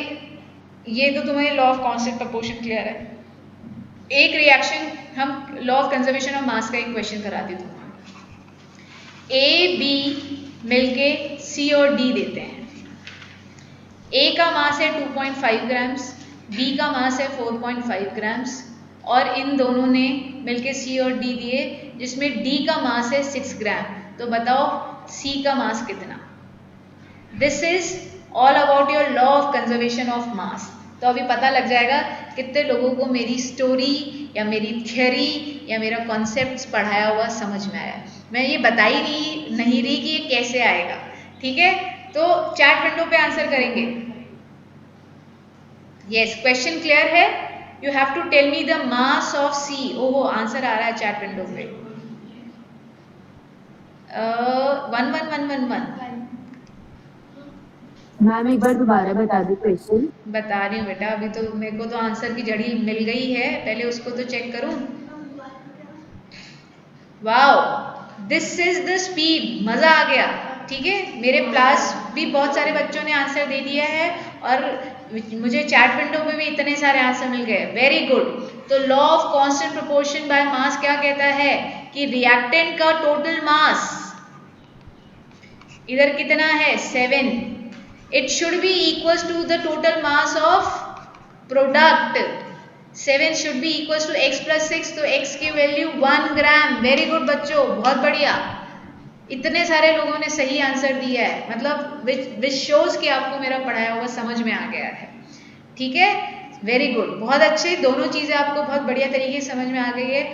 ये तो तुम्हें law of constant proportion clear है। एक रिएक्शन हम लॉ ऑफ कंजर्वेशन ऑफ मास का एक क्वेश्चन कराती हूँ। ए बी मिलके सी और डी देते हैं। ए का मास है 2.5 ग्राम्स, बी का मास है 4.5 ग्राम्स, और इन दोनों ने मिलके सी और डी दिए, जिसमें डी का मास है 6 ग्राम। तो बताओ सी का मास कितना। This is all about your law of conservation of मास। तो अभी पता लग जाएगा कितने लोगों को मेरी स्टोरी या मेरी थ्योरी या मेरा कॉन्सेप्ट पढ़ाया हुआ समझ में आया। मैं ये बता ही नहीं रही कि ये कैसे आएगा, ठीक है। तो चैट विंडो पे आंसर करेंगे। यस, क्वेश्चन क्लियर है। You have to tell me the mass of C. ओहो, आंसर आ रहा है चैट विंडो पे। 11111 मैम एक बार दोबारा बता दो क्वेश्चन। बता रही हूँ बेटा, अभी तो मेरे को तो आंसर की जड़ी मिल गई है, पहले उसको तो चेक करूं। Wow, this is the speed, मजा आ गया, ठीक है। मेरे क्लास भी बहुत सारे बच्चों ने आंसर दे दिया है और मुझे चैट विंडो पे भी इतने सारे आंसर मिल गए, वेरी गुड। तो law of constant proportion by मास क्या कहता है कि रिएक्टेंट का टोटल मास इधर कितना है 7, it should be equals to the total mass of product। 7 should be equals to x plus 6, तो x की वैल्यू 1 ग्राम। वेरी गुड बच्चों, बहुत बढ़िया, इतने सारे लोगों ने सही आंसर दिया है, मतलब विच शोज कि आपको मेरा पढ़ाया हुआ समझ में आ गया है, ठीक है। वेरी गुड, बहुत अच्छे, दोनों चीजें आपको बहुत बढ़िया तरीके से समझ में आ गई है।